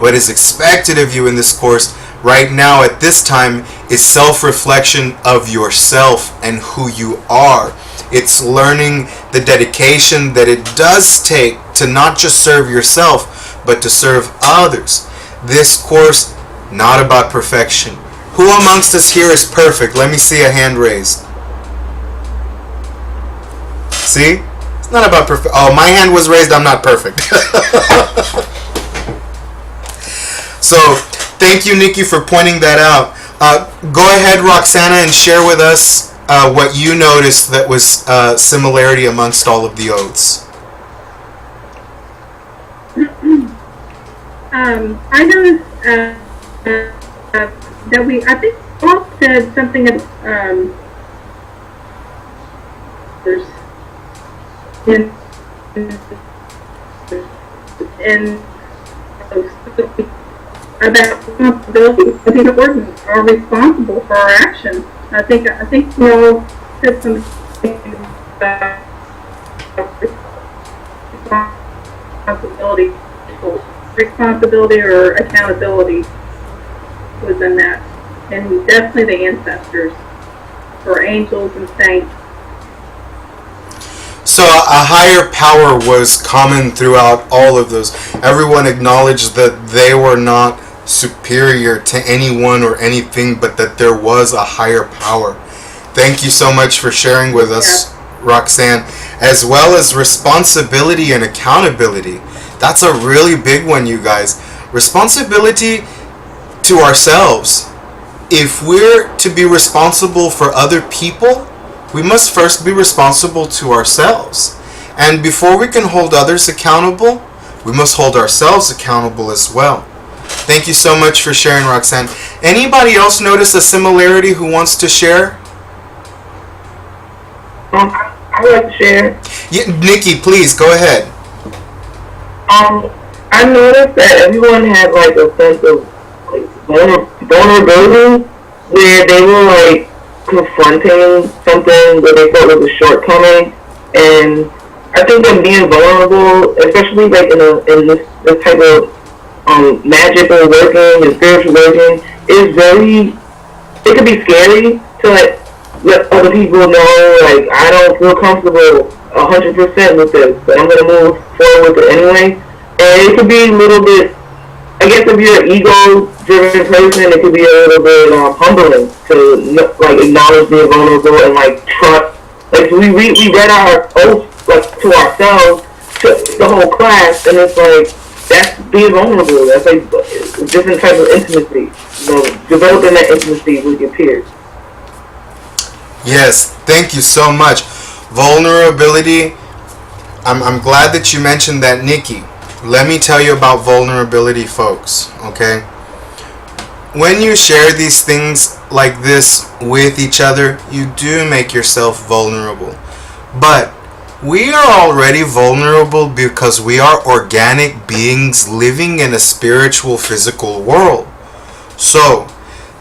What is expected of you in this course right now at this time is self-reflection of yourself and who you are. It's learning the dedication that it does take to not just serve yourself, but to serve others. This course, not about perfection. Who amongst us here is perfect? Let me see a hand raised. See? It's not about perfect. Oh, my hand was raised. I'm not perfect. So, thank you, Nikki, for pointing that out. Go ahead, Roxana, and share with us what you noticed that was similarity amongst all of the oaths. I noticed that I think Paul said something about in about responsibility. I think we are responsible for our actions. I think we all said something about responsibility or accountability was in that, and definitely the ancestors or angels and saints. So a higher power was common throughout all of those. Everyone acknowledged that they were not superior to anyone or anything, but that there was a higher power. Thank you so much for sharing with us, Roxanne, as well as responsibility and accountability. That's a really big one, you guys. Responsibility to ourselves. If we're to be responsible for other people, we must first be responsible to ourselves. And before we can hold others accountable, we must hold ourselves accountable as well. Thank you so much for sharing, Roxanne. Anybody else notice a similarity who wants to share? I'd like to share. Yeah, Nikki, please, go ahead. I noticed that everyone had like a sense of like vulnerability where they were like confronting something that they thought was a shortcoming, and I think that being vulnerable, especially like in this type of magical working and spiritual working, is very. It can be scary to like let other people know like I don't feel comfortable 100% with this, but I'm gonna move forward with it anyway. And it could be a little bit, I guess if you're an ego-driven person, it could be a little bit humbling to like acknowledge being vulnerable and like trust. Like we read our oath like to ourselves, to the whole class, and it's like that's being vulnerable. That's like a different type of intimacy. You know, developing that intimacy with your peers. Yes, thank you so much. Vulnerability. I'm glad that you mentioned that, Nikki. Let me tell you about vulnerability, folks, okay? When you share these things like this with each other, you do make yourself vulnerable. But we are already vulnerable because we are organic beings living in a spiritual, physical world. So,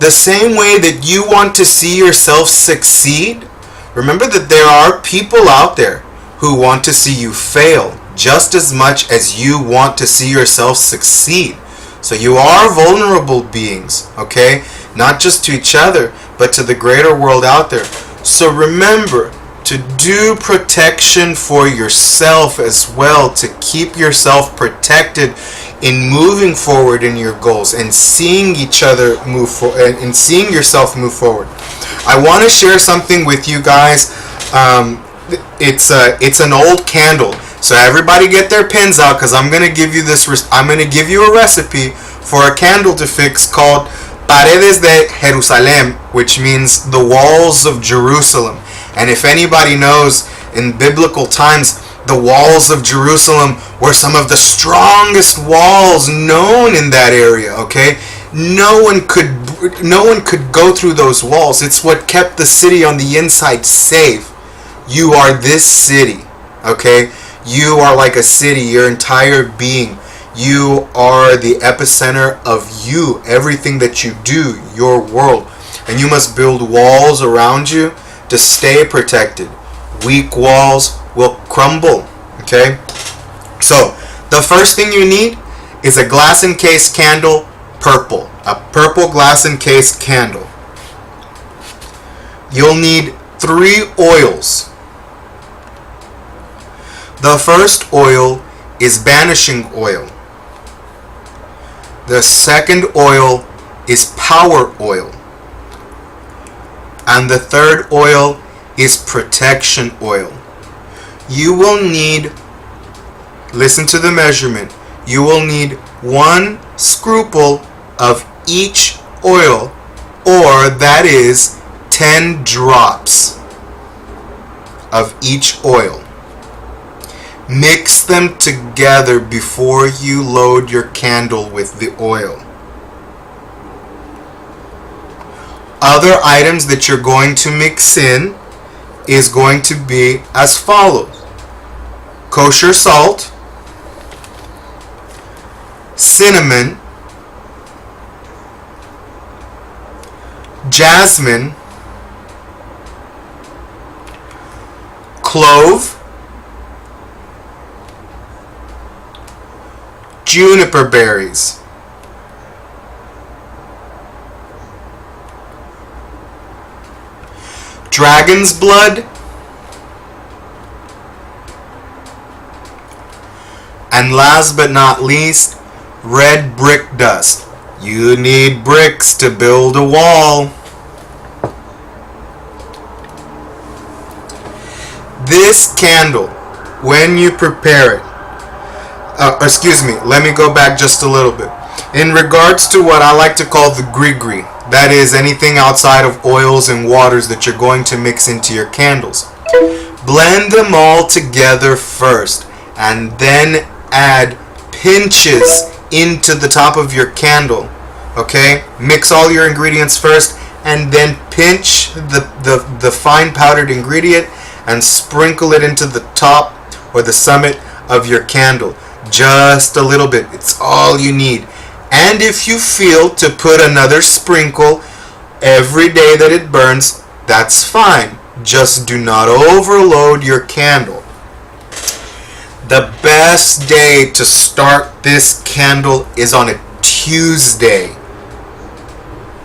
the same way that you want to see yourself succeed, remember that there are people out there who want to see you fail just as much as you want to see yourself succeed. So you are vulnerable beings, okay? Not just to each other, but to the greater world out there. So remember to do protection for yourself as well, to keep yourself protected in moving forward in your goals and seeing each other move forward and seeing yourself move forward. I want to share something with you guys. It's an old candle. So everybody get their pens out, because I'm gonna give you I'm gonna give you a recipe for a candle to fix called Paredes de Jerusalem, which means the walls of Jerusalem. And if anybody knows, in biblical times, the walls of Jerusalem were some of the strongest walls known in that area. Okay, no one could go through those walls. It's what kept the city on the inside safe. You are this city. Okay. You are like a city, your entire being. You are the epicenter of you, everything that you do, your world. And you must build walls around you to stay protected. Weak walls will crumble, okay? So, the first thing you need is a glass encased candle, purple. A purple glass encased candle. You'll need 3 oils. The first oil is banishing oil. The second oil is power oil. And the third oil is protection oil. you will need, listen to the measurement, you will need 1 scruple of each oil, or that is 10 drops of each oil. Mix them together before you load your candle with the oil. Other items that you're going to mix in is going to be as follows: kosher salt, cinnamon, jasmine, clove, juniper berries, dragon's blood, and last but not least, red brick dust. You need bricks to build a wall. This candle, when you prepare it, let me go back just a little bit. In regards to what I like to call the gree-gree, that is anything outside of oils and waters that you're going to mix into your candles. Blend them all together first and then add pinches into the top of your candle. Okay? Mix all your ingredients first and then pinch the fine powdered ingredient and sprinkle it into the top or the summit of your candle. Just a little bit. It's all you need. And if you feel to put another sprinkle every day that it burns, that's fine. Just do not overload your candle. The best day to start this candle is on a Tuesday.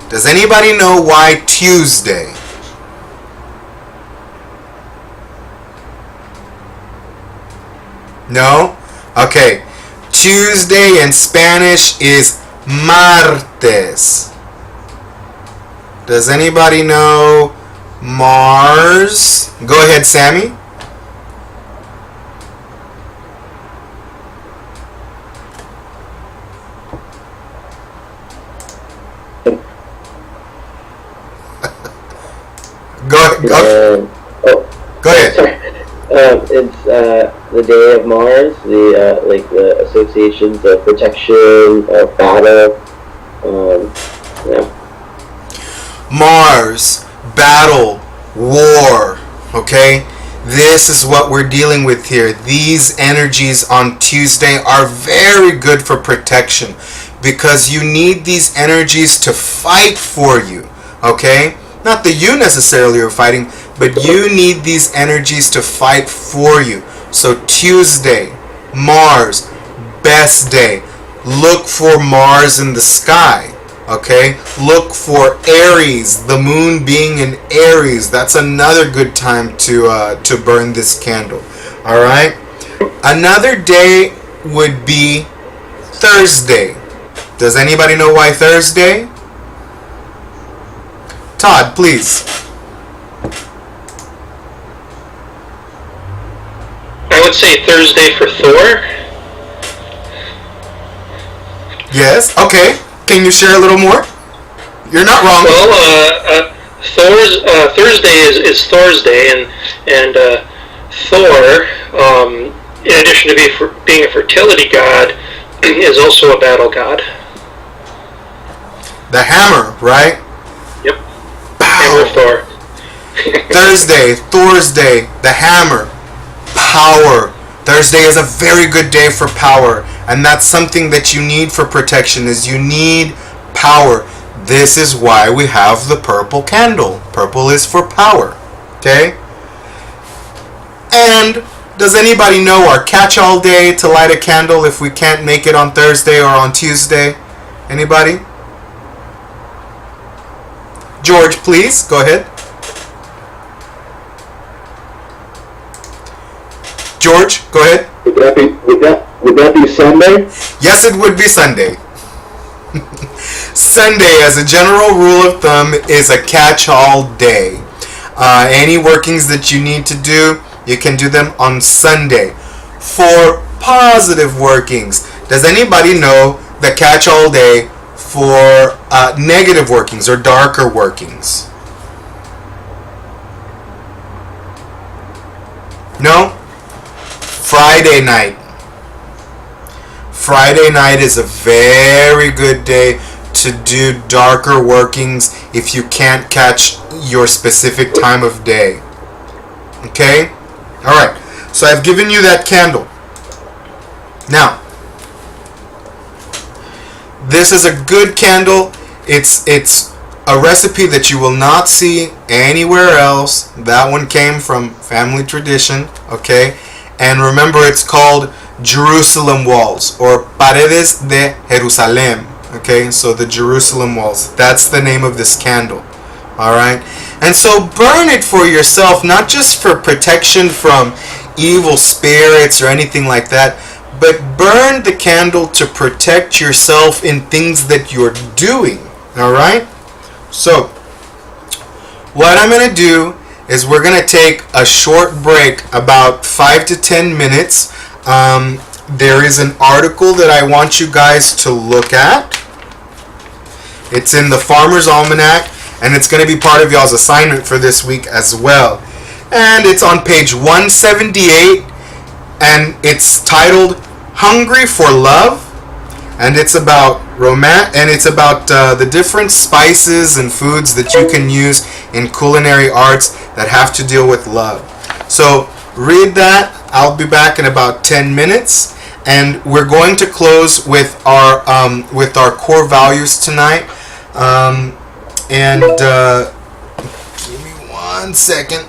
Does anybody know why Tuesday? No? Okay. Tuesday in Spanish is martes. Does anybody know Mars? Go ahead, Sammy. Go ahead. Sorry. It's the day of Mars, the associations of protection, battle. Yeah. Mars, battle, war. Okay? This is what we're dealing with here. These energies on Tuesday are very good for protection because you need these energies to fight for you. Okay? Not that you necessarily are fighting, but you need these energies to fight for you. So Tuesday, Mars, best day. Look for Mars in the sky. Okay? Look for Aries, the moon being in Aries. That's another good time to burn this candle. Alright? Another day would be Thursday. Does anybody know why Thursday? Todd, please. I would say Thursday for Thor. Yes, okay. Can you share a little more? You're not wrong. Well, Thursday is Thor's day, and Thor, in addition to being a fertility god, is also a battle god. The hammer, right? Yep. Pow. Hammer Thor. Thursday, Thor's day, the hammer, power. Thursday is a very good day for power, and that's something that you need for protection, is you need power. This is why we have the purple candle. Purple is for power. Okay? And does anybody know our catch-all day to light a candle if we can't make it on Thursday or on Tuesday? Anybody? George, please, go ahead. George, go ahead. Would that be Sunday? Yes, it would be Sunday. Sunday, as a general rule of thumb, is a catch-all day. Any workings that you need to do, You can do them on Sunday. For positive workings, does anybody know the catch-all day for negative workings or darker workings? No? Friday night. Friday night is a very good day to do darker workings if you can't catch your specific time of day. Okay? Alright. So I've given you that candle. Now, this is a good candle. It's a recipe that you will not see anywhere else. That one came from family tradition, okay? And remember, it's called Jerusalem walls, or Paredes de Jerusalem, okay? So the Jerusalem walls, that's the name of this candle, all right? And so burn it for yourself, not just for protection from evil spirits or anything like that, but burn the candle to protect yourself in things that you're doing, all right? So what I'm going to do is we're going to take a short break, about 5 to 10 minutes. There is an article that I want you guys to look at. It's in the Farmer's Almanac, and it's going to be part of y'all's assignment for this week as well. And it's on page 178, and it's titled Hungry for Love, and it's about the different spices and foods that you can use in culinary arts that have to deal with love. So read that. I'll be back in about 10 minutes, and we're going to close with our core values tonight. Give me 1 second.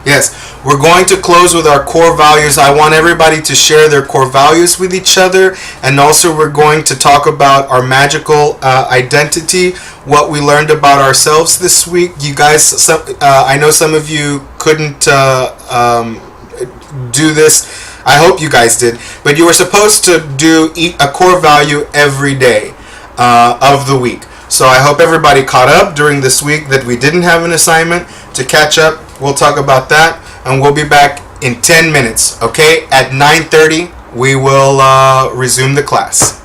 Yes, we're going to close with our core values. I want everybody to share their core values with each other, and also we're going to talk about our magical identity, what we learned about ourselves this week. You guys, I know some of you couldn't do this. I hope you guys did, but you were supposed to do a core value every day of the week. So I hope everybody caught up during this week that we didn't have an assignment to catch up. We'll talk about that, and we'll be back in 10 minutes, okay? At 9:30, we will resume the class.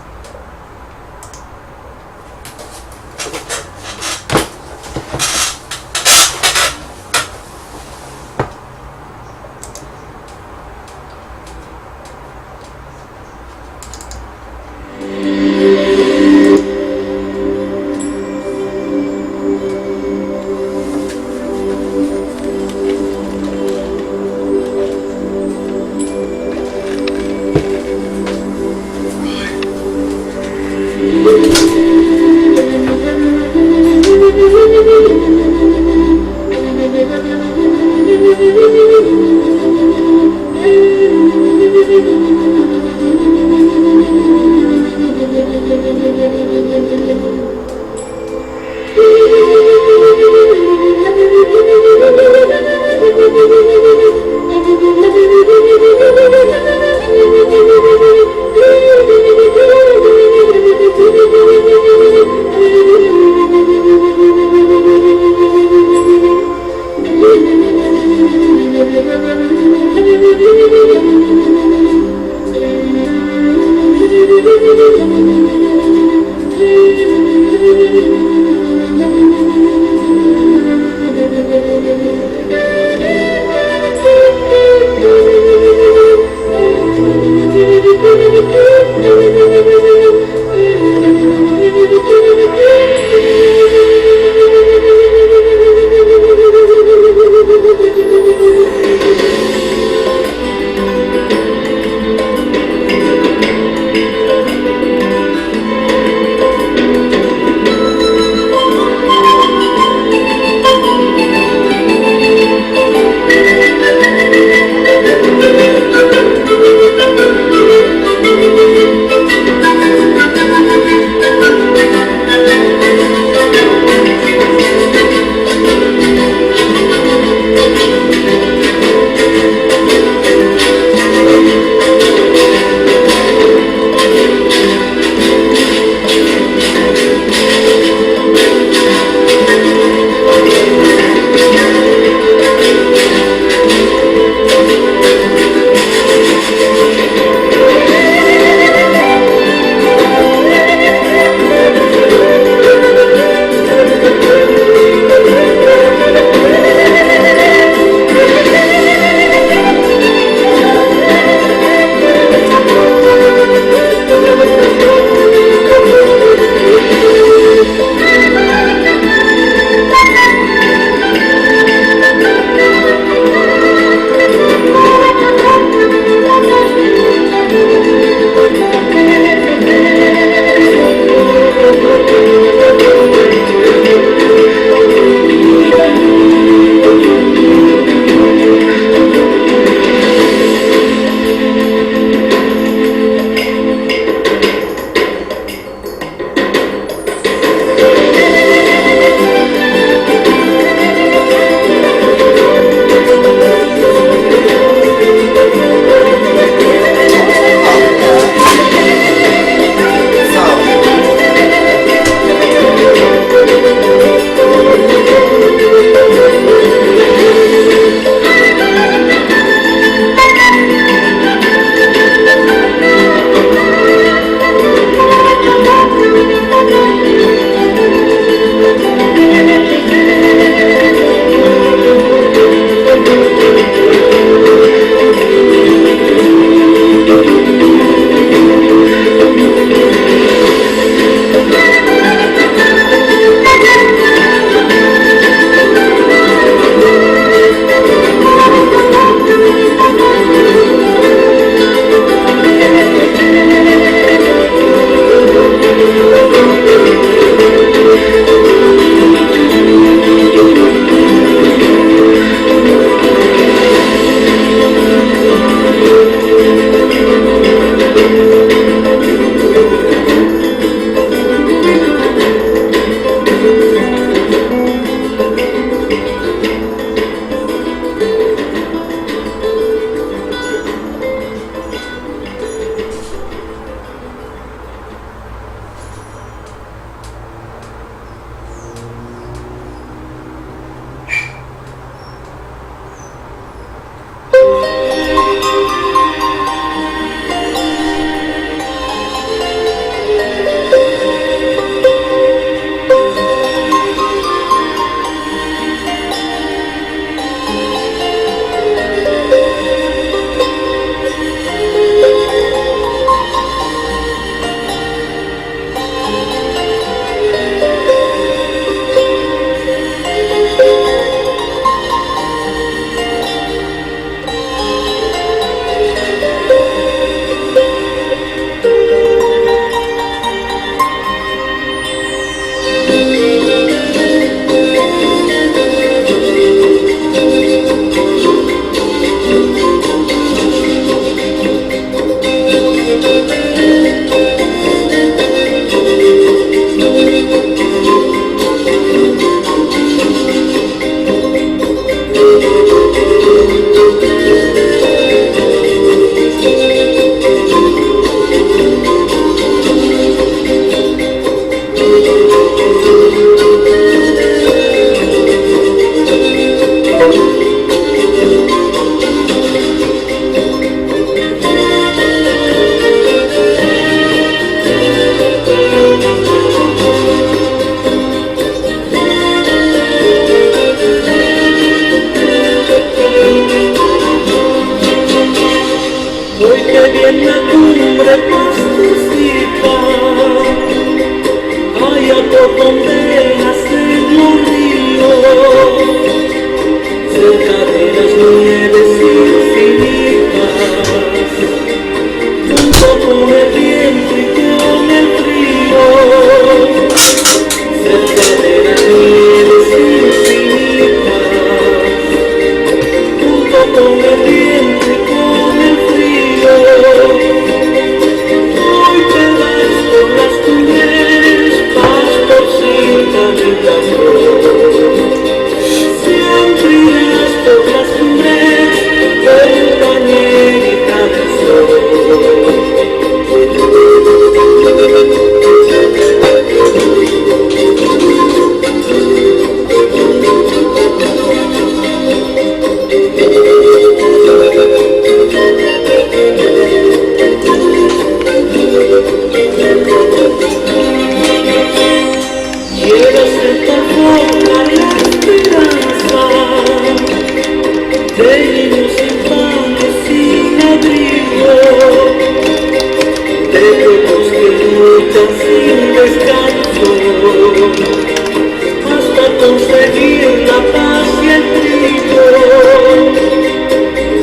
conseguir la paz y el trigo,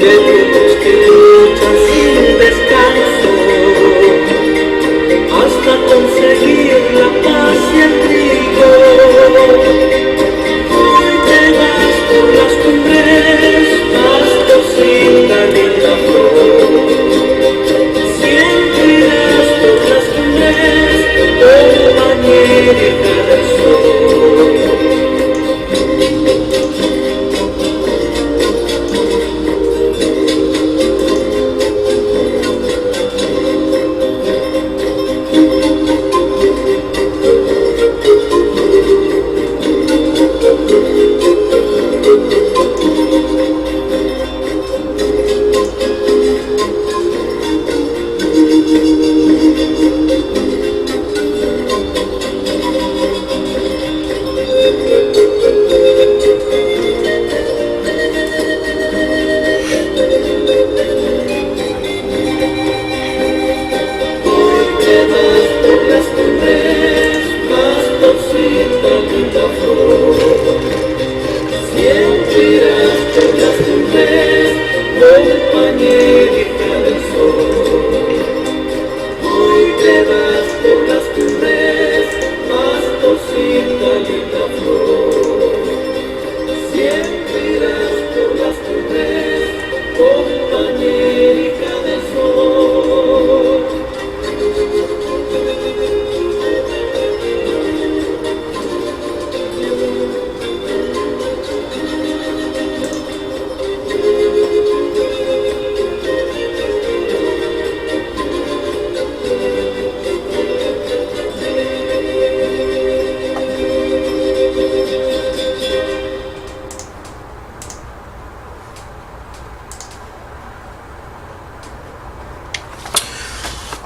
de grupos que luchan sin descanso, hasta conseguir la paz y el trigo. Hoy te vas por las cumbres, pastos sin la flor. Siempre irás por las cumbres, compañerita del sol.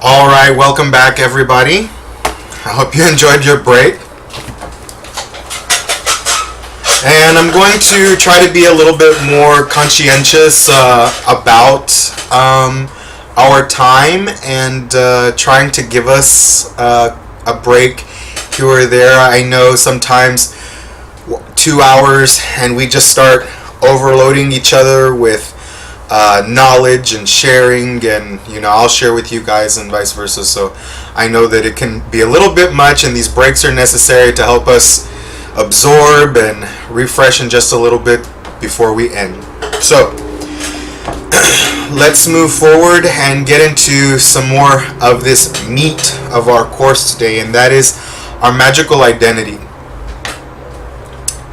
All right, welcome back, everybody. I hope you enjoyed your break. And I'm going to try to be a little bit more conscientious about our time and trying to give us a break here or there. I know sometimes 2 hours and we just start overloading each other with knowledge and sharing, and I'll share with you guys and vice versa. So I know that it can be a little bit much, and these breaks are necessary to help us absorb and refresh in just a little bit before we end. So let's move forward and get into some more of this meat of our course today, and that is our magical identity.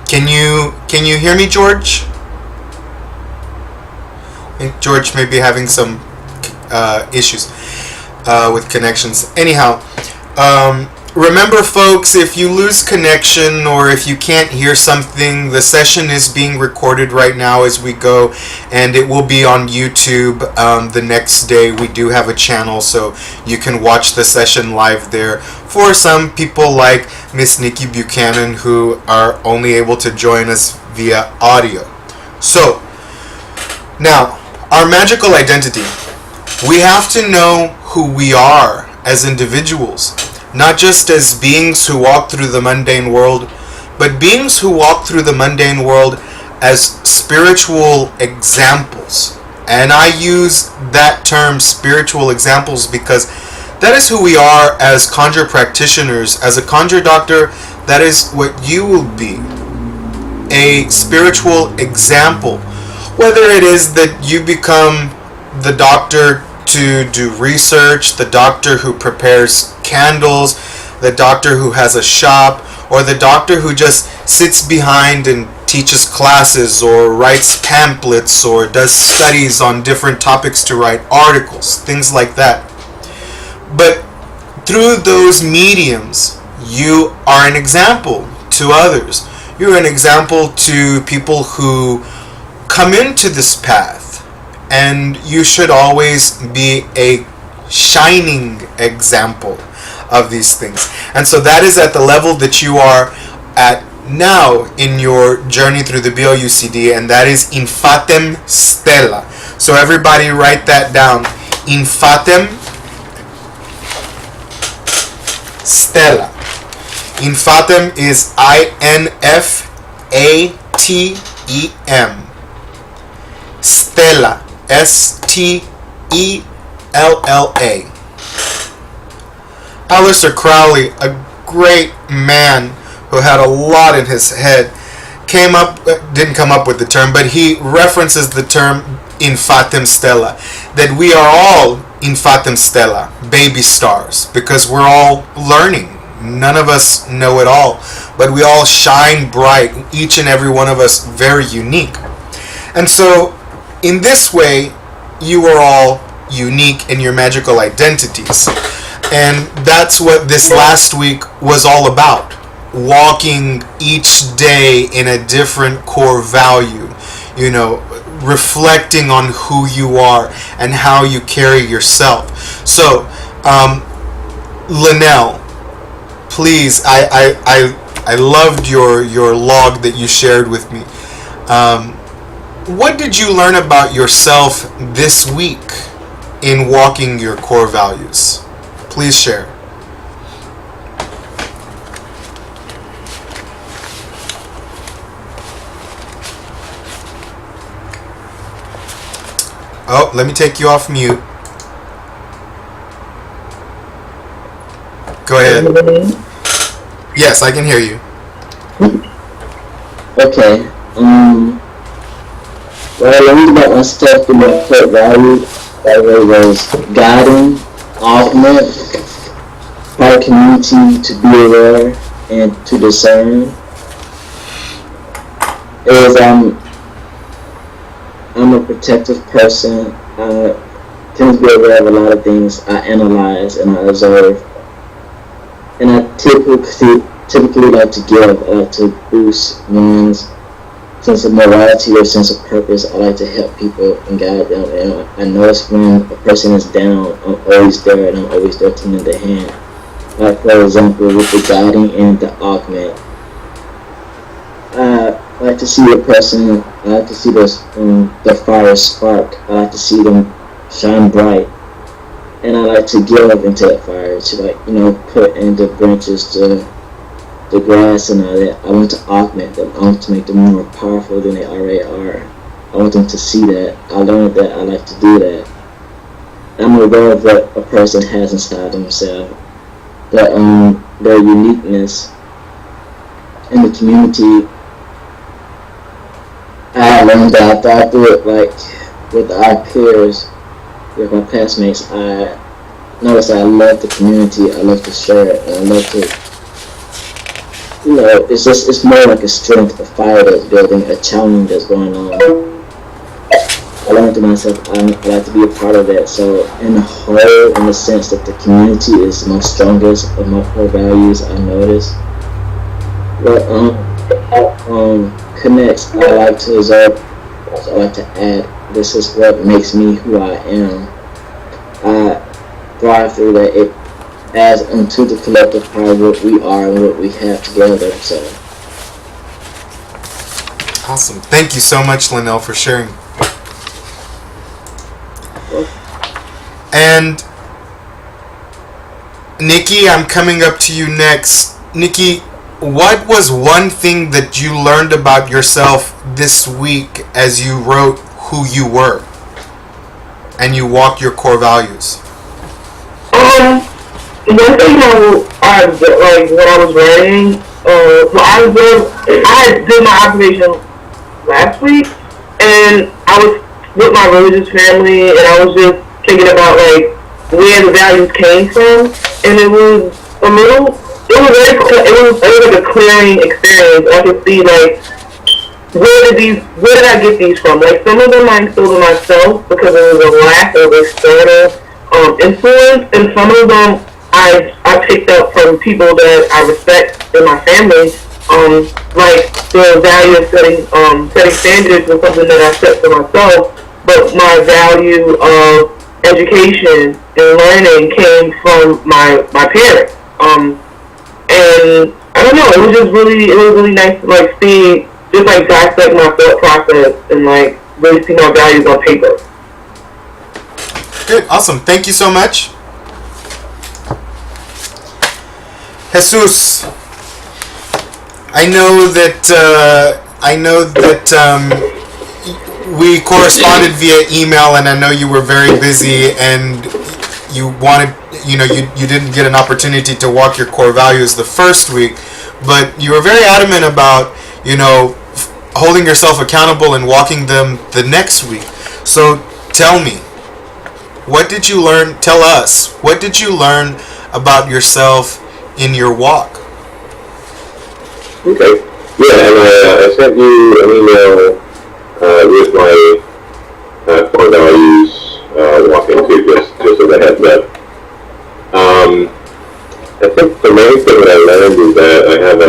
Can you hear me, George? George may be having some issues with connections. Anyhow, remember, folks, if you lose connection or if you can't hear something, the session is being recorded right now as we go, and it will be on YouTube the next day. We do have a channel, so you can watch the session live there. For some people like Miss Nikki Buchanan, who are only able to join us via audio. So, now, our magical identity. We have to know who we are as individuals, not just as beings who walk through the mundane world, but beings who walk through the mundane world as spiritual examples. And I use that term, spiritual examples, because that is who we are as conjure practitioners. As a conjure doctor, that is what you will be. A spiritual example. Whether it is that you become the doctor to do research, the doctor who prepares candles, the doctor who has a shop, or the doctor who just sits behind and teaches classes or writes pamphlets or does studies on different topics to write articles, things like that. But through those mediums, you are an example to others. You're an example to people who come into this path, and you should always be a shining example of these things. And so that is at the level that you are at now in your journey through the BOUCD, and that is infatem stella. So everybody write that down. Infatem stella. Infatem is INFATEM A-T-E-M. Stella. S-T-E-L-L-A. Aleister Crowley, a great man who had a lot in his head, didn't come up with the term, but he references the term infatem stella, that we are all infatem stella, baby stars, because we're all learning. None of us know it all, but we all shine bright, each and every one of us very unique. And so in this way, you are all unique in your magical identities. And that's what this last week was all about. Walking each day in a different core value, reflecting on who you are and how you carry yourself. So, Linnell, please, I loved your log that you shared with me. What did you learn about yourself this week in walking your core values? Please share. Oh, let me take you off mute. Go ahead. Yes, I can hear you. Okay. What I learned about myself in my core value that was guiding, augment, our community to be aware and to discern. I'm a protective person. I tend to be aware of a lot of things. I analyze and I observe. And I typically like to give. I like to boost one's sense of morality or sense of purpose. I like to help people and guide them. And I notice when a person is down, I'm always there and I'm always there to lend a hand. Like, for example, with the guiding and the augment. I like to see a person, I like to see the fire spark. I like to see them shine bright. And I like to give into that fire, to put in the branches, the grass and all that. I want to augment them. I want to make them more powerful than they already are. I want them to see that. I learned that I like to do that. I'm aware of what a person has inside themselves. Their uniqueness in the community. I learned that after I do it with our peers, with my classmates. I noticed I love the community. I love to share it. And I love to, it's more like a strength, a fire that's building, a challenge that's going on. I learned to myself, I like to be a part of that. So in the whole, in the sense that the community is my strongest of my core values, I notice. But connects, I like to observe, I like to add. This is what makes me who I am. I thrive through that. It adds into the collective power what we are and what we have together. So awesome. Thank you so much, Linnell, for sharing. And Nikki, I'm coming up to you next. Nikki, what was one thing that you learned about yourself this week as you wrote who you were and you walked your core values? One thing I when I was writing, I did my observation last week, and I was with my religious family, and I was just thinking about where the values came from, and it was like a clearing experience. I could see where did I get these from? Some of them I instilled in myself because it was a lack of external influence, and some of them I picked up from people that I respect in my family. The value of setting standards was something that I set for myself, but my value of education and learning came from my parents. And I don't know, it was really nice to see, just dissect my thought process and really see my values on paper. Good, awesome. Thank you so much. Jesus, I know that I know that we corresponded via email, and I know you were very busy, and you wanted, you didn't get an opportunity to walk your core values the first week, but you were very adamant about, holding yourself accountable and walking them the next week. So tell me, what did you learn? Tell us, what did you learn about yourself in your walk? Okay. Yeah, and I sent you an email with my core values walking to just as a heads up. I think the main thing that I learned is that I have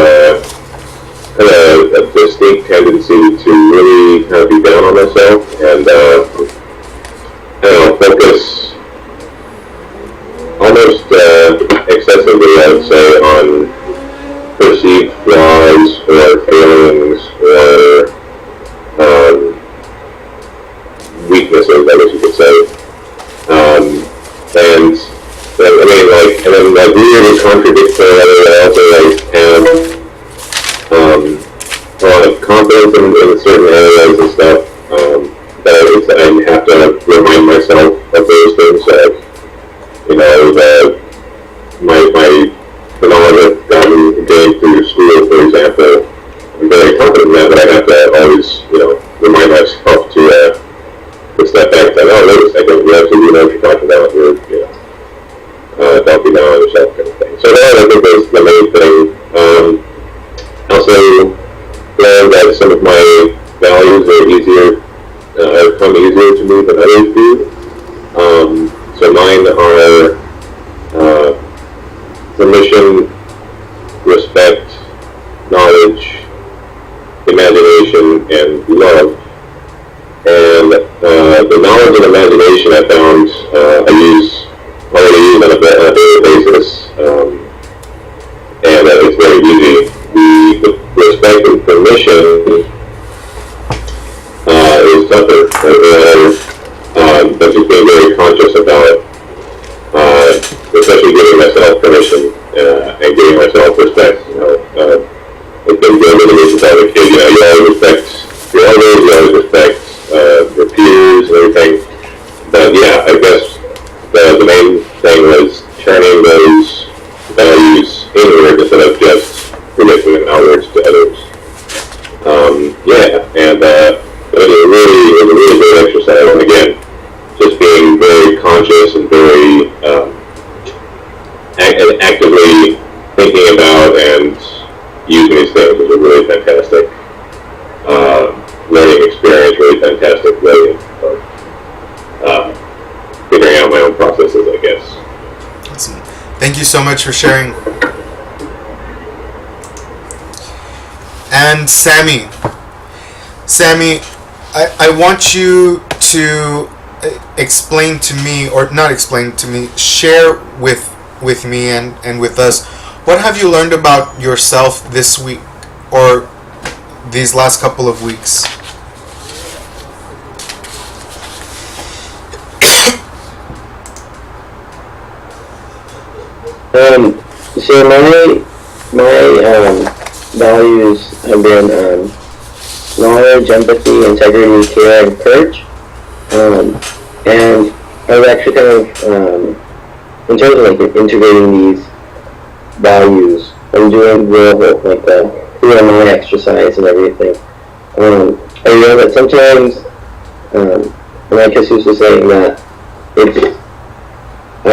a distinct tendency to really kind of be down on myself and focus almost excessively, I would say, on perceived flaws or failings or weaknesses, I guess you could say. And then really contradict one another. I also have a lot of confidence in certain areas and stuff. But I have to remind myself of those things. The knowledge I've gained through school, for example, I'm very confident in that, but I have to always, remind myself to step back and say, oh, wait a second, you actually know what you're talking about. Don't be down on yourself, kind of thing. So that, I think, was the main thing. Also learned that some of my values have come easier to me than others do. So mine are permission, respect, knowledge, imagination, and love. And the knowledge and imagination I found already use on a daily basis, and it's very easy. The respect and permission is tougher. But just being very conscious about, especially giving myself permission and giving myself respect. It's been good to me since I was a kid. You always respect your elders, you always respect your peers and everything. But yeah, I guess the main thing was turning those values inward instead of just projecting them outwards to others. It was a really great exercise. And again, just being very conscious and very actively thinking about and using these things was a really fantastic learning experience, really fantastic way of figuring out my own processes, I guess. Awesome. Thank you so much for sharing. And Sammy, I want you to explain to me, or not explain to me, share with me and with us, what have you learned about yourself this week or these last couple of weeks? So my values have been knowledge, empathy, integrity, care, and courage. And I was actually kind of, in terms of integrating these values, I'm doing the who am I exercise and everything. I know that sometimes, like Jesus was saying, that I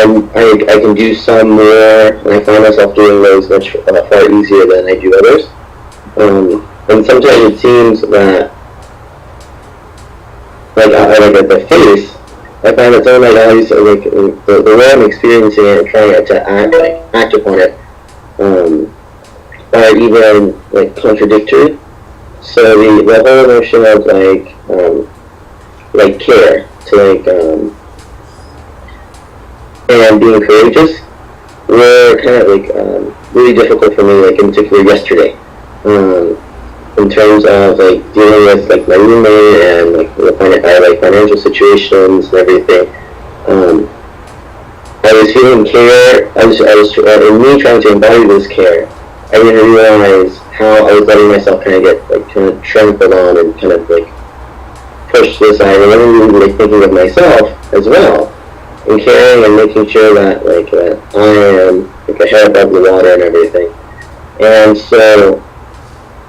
can do some more, and I find myself doing those much far easier than I do others. And sometimes it seems that, at the face, I find that some of my values are the way I'm experiencing it and trying to act upon it, are even contradictory. So the whole notion of care to and being courageous were kind of really difficult for me, in particular yesterday. In terms of dealing with my roommate and financial situations and everything. I was feeling care. I was in me trying to embody this care. I didn't realize how I was letting myself kind of get like kind of trampled on and kind of like pushed to the side, and then really thinking of myself as well, and caring and making sure that like I am like a head above the water and everything. And so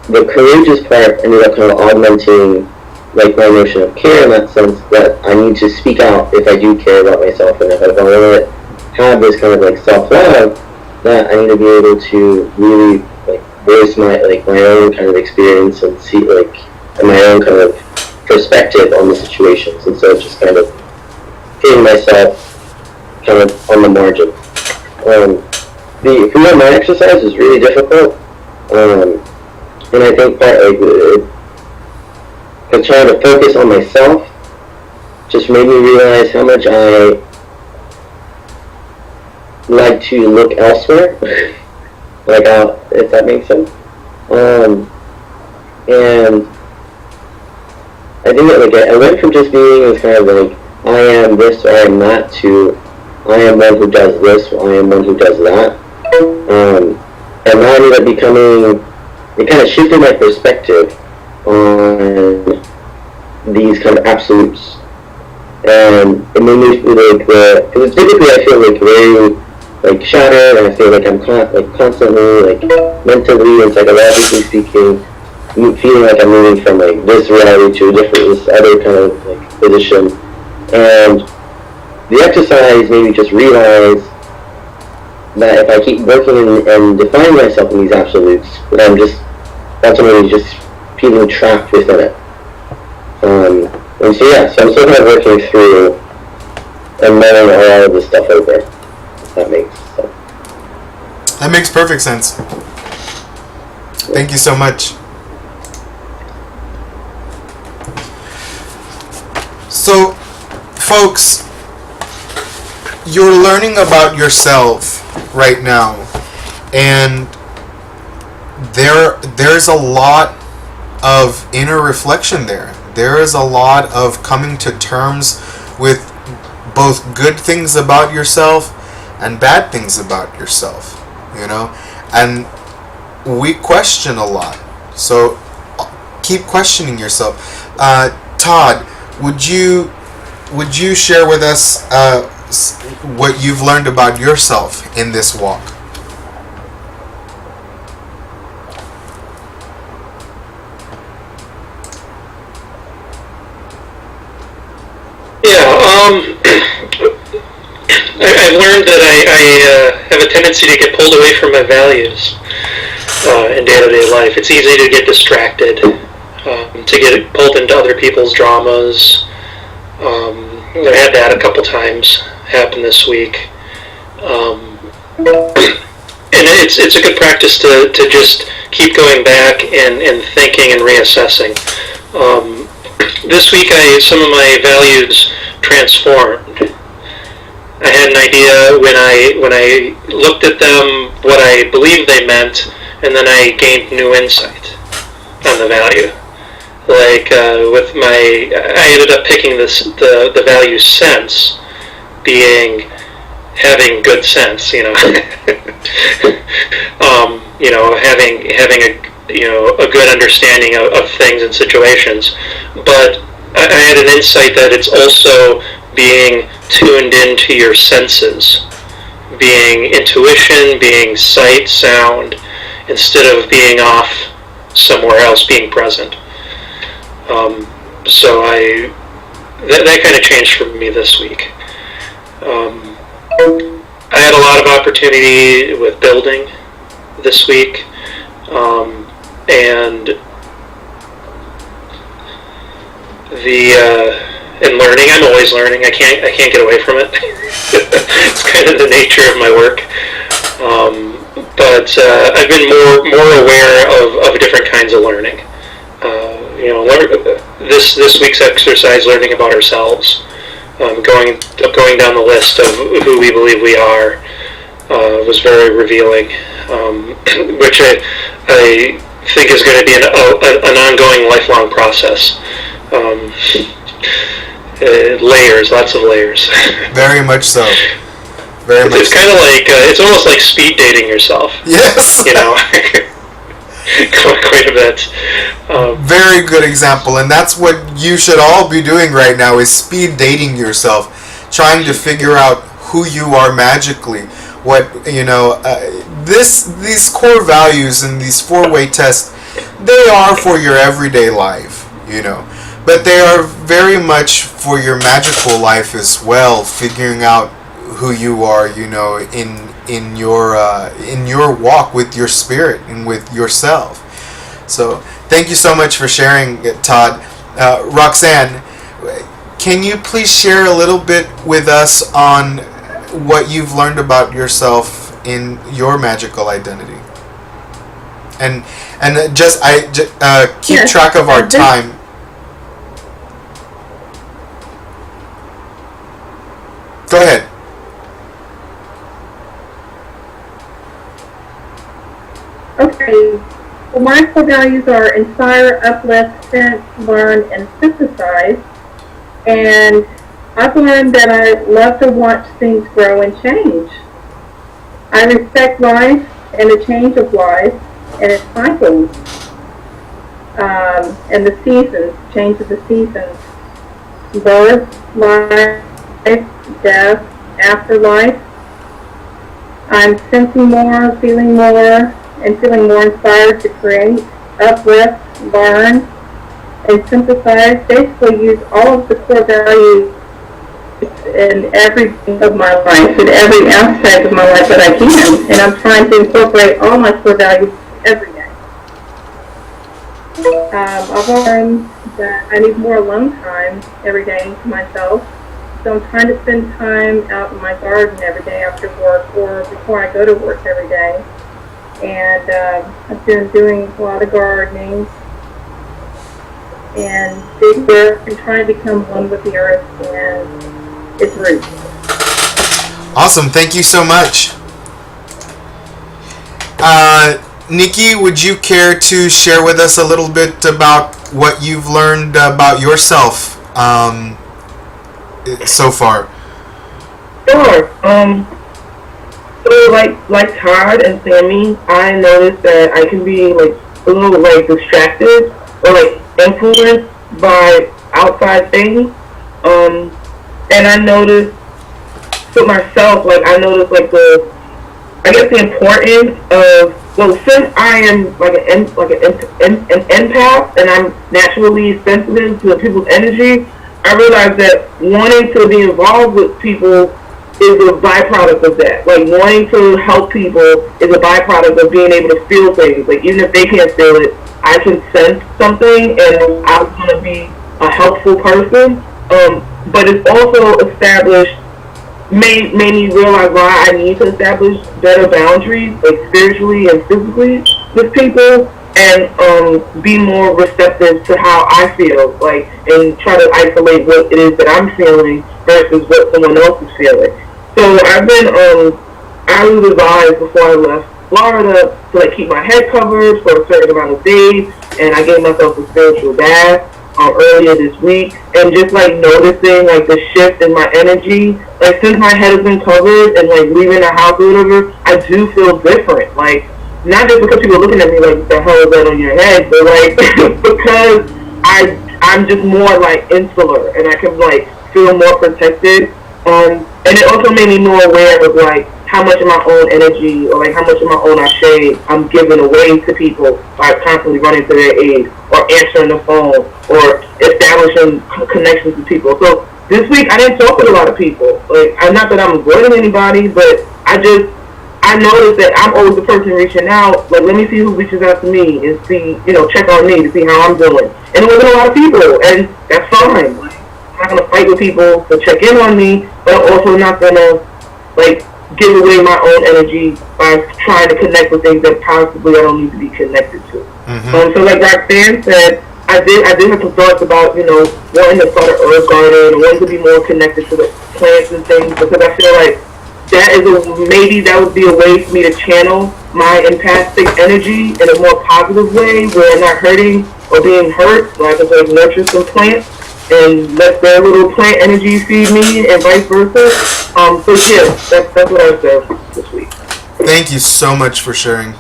the courageous part ended up kind of augmenting like my notion of care, in that sense that I need to speak out if I do care about myself, and if I want to have this kind of like self-love, that I need to be able to really like voice my own kind of experience and see like my own kind of perspective on the situations, instead of just kind of hitting myself kind of on the margin. The freedom mind exercise is really difficult, and I think that like trying to focus on myself just made me realize how much I like to look elsewhere, like if that makes sense. And I think that like I went from just being this kind of like I am this or I am that to I am one who does this or I am one who does that. And now I ended up becoming, it kind of shifted my perspective on these kind of absolutes. And it made me feel like because typically I feel like very like shattered, and I feel like I'm constantly like mentally and psychologically speaking feeling like I'm moving from like this reality to this other kind of like position. And the exercise made me just realize that if I keep working and defining myself in these absolutes, that I'm just ultimately just feeling trapped within it. And so yeah, so I'm still kind of working through and mulling all of this stuff over. If that makes sense. That makes perfect sense. Thank you so much. So, folks, you're learning about yourself right now, and there's a lot of inner reflection there. There is a lot of coming to terms with both good things about yourself and bad things about yourself, you know, and we question a lot, so keep questioning yourself. Todd, would you share with us what you've learned about yourself in this walk? I've learned that I have a tendency to get pulled away from my values in day-to-day life. It's easy to get distracted, to get pulled into other people's dramas. I had that a couple times happen this week. And it's a good practice to just keep going back and thinking and reassessing. This week some of my values transformed. I had an idea when I looked at them what I believed they meant, and then I gained new insight on the value. Like I ended up picking the value sense being having good sense, you know. Having a good understanding of things and situations. But I had an insight that it's also being tuned into your senses, being intuition, being sight, sound, instead of being off somewhere else, being present. So that kind of changed for me this week. I had a lot of opportunity with building this week, and and learning. I'm always learning. I can't get away from it. It's kind of the nature of my work. But I've been more aware of different kinds of learning. This week's exercise, learning about ourselves, going down the list of who we believe we are, was very revealing, which I think is going to be an ongoing, lifelong process. Layers, lots of layers. Very much so. It's kind of like it's almost like speed dating yourself. Yes. You know. quite a bit. Very good example, and that's what you should all be doing right now, is speed dating yourself, trying to figure out who you are magically. What, these core values and these four-way tests, they are for your everyday life, but they are very much for your magical life as well, figuring out who you are, in your walk with your spirit and with yourself. So thank you so much for sharing it, Todd. Roxanne, can you please share a little bit with us on what you've learned about yourself in your magical identity? And just keep Yes, track of our time. Go ahead. Okay. Well, my core values are inspire, uplift, sense, learn, and synthesize. And I've learned that I love to watch things grow and change. I respect life and the change of life and its cycles, and the seasons, change of the seasons, birth, life, death, afterlife. I'm sensing more, and feeling more inspired to create, uplift, learn, and synthesize. Basically use all of the core values in every of my life, in every aspect of my life that I can. And I'm trying to incorporate all my core values every day. I've learned that I need more alone time every day to myself. So I'm trying to spend time out in my garden every day after work or before I go to work every day. And I've been doing a lot of gardening and big work and trying to become one with the earth and its roots. Awesome. Thank you so much. Nikki, would you care to share with us a little bit about what you've learned about yourself so far? Sure. So like Todd and Sammy, I noticed that I can be like a little like distracted or like influenced by outside things. And I noticed for myself, I noticed the importance of, well, since I am like an empath and I'm naturally sensitive to people's energy, I realized that wanting to be involved with people is a byproduct of that. Like, wanting to help people is a byproduct of being able to feel things. Like, even if they can't feel it, I can sense something and I'm going to be a helpful person. But it's also made me realize why I need to establish better boundaries, like spiritually and physically, with people, and be more receptive to how I feel, and try to isolate what it is that I'm feeling versus what someone else is feeling. So I've been I was advised before I left Florida to keep my head covered for a certain amount of days, and I gave myself a spiritual bath earlier this week, and just noticing the shift in my energy. Since my head has been covered and leaving the house or whatever, I do feel different. Not just because people are looking at me like, the hell is that on your head, but because I'm just more insular and I can feel more protected. And it also made me more aware of how much of my own energy or how much of my own ashe I'm giving away to people by constantly running to their aid or answering the phone or establishing connections with people. So this week I didn't talk with a lot of people. Not that I'm avoiding anybody, but I noticed that I'm always the person reaching out. Let me see who reaches out to me and see, check on me to see how I'm doing. And it wasn't a lot of people, and that's fine. I'm not gonna fight with people to check in on me, but I'm also not gonna give away my own energy by trying to connect with things that possibly I don't need to be connected to. Mm-hmm. So like Roxanne said, I did have some thoughts about, wanting to start an herb garden and wanting to be more connected to the plants and things, because I feel like maybe that would be a way for me to channel my empathic energy in a more positive way where I'm not hurting or being hurt, so I can nurture some plants and let their little plant energy feed me and vice versa. So yeah, that's what I've done this week. Thank you so much for sharing.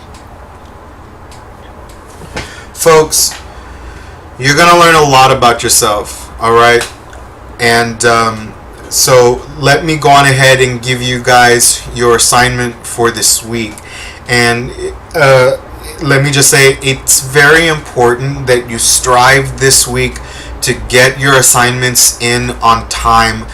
folks, you're gonna learn a lot about yourself. All right, and so let me go on ahead and give you guys your assignment for this week. And let me just say, it's very important that you strive this week to get your assignments in on time,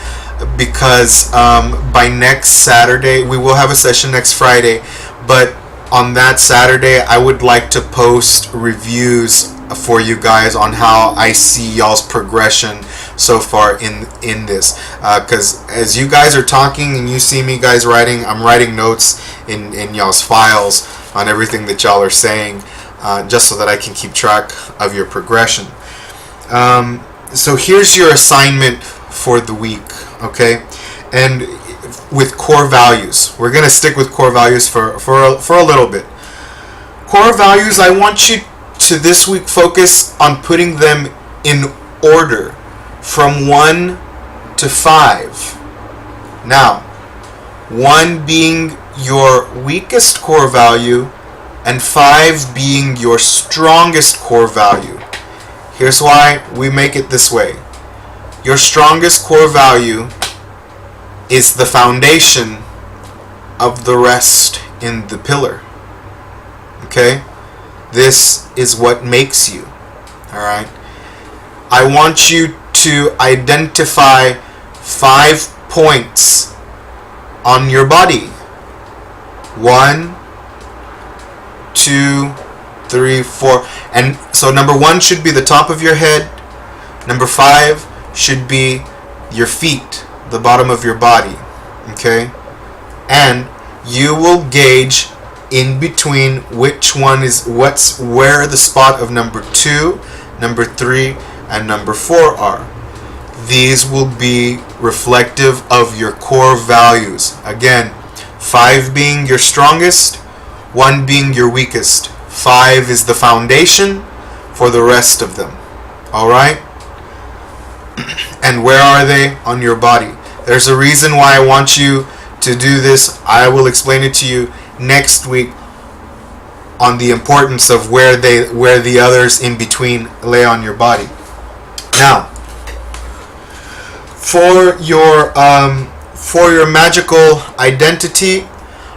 because by next Saturday, we will have a session next Friday, but on that Saturday I would like to post reviews for you guys on how I see y'all's progression so far in this, because as you guys are talking and you see me guys writing, I'm writing notes in y'all's files on everything that y'all are saying, just so that I can keep track of your progression. So here's your assignment for the week, okay? And with core values, we're gonna stick with core values for a little bit. Core values, I want you to this week focus on putting them in order from 1 to 5. Now, 1 being your weakest core value and 5 being your strongest core value. Here's why we make it this way. Your strongest core value is the foundation of the rest in the pillar. Okay? This is what makes you. Alright? I want you to identify 5 points on your body. 1, 2, 3, 4. And so number 1 should be the top of your head. Number 5 should be your feet, the bottom of your body. Okay? And you will gauge in between which one is where the spot of number 2, number 3, and number 4 are. These will be reflective of your core values. Again, 5 being your strongest, 1 being your weakest. 5 is the foundation for the rest of them. Alright? And where are they? On your body. There's a reason why I want you to do this. I will explain it to you next week on the importance of where the others in between lay on your body. Now, for your magical identity,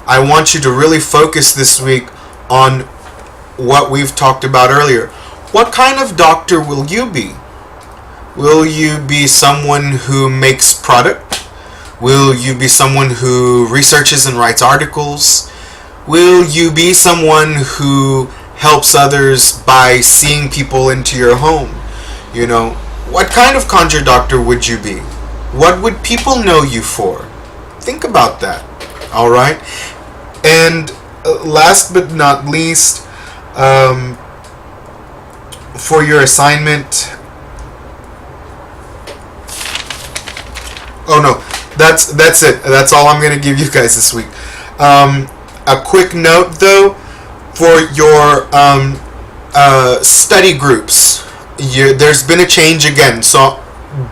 I want you to really focus this week on what we've talked about earlier. What kind of doctor will you be? Will you be someone who makes product? Will you be someone who researches and writes articles? Will you be someone who helps others by seeing people into your home? You know, what kind of conjure doctor would you be? What would people know you for? Think about that. Alright? And last but not least, for your assignment... Oh no, that's it. That's all I'm going to give you guys this week. A quick note though, for your study groups, there's been a change again. So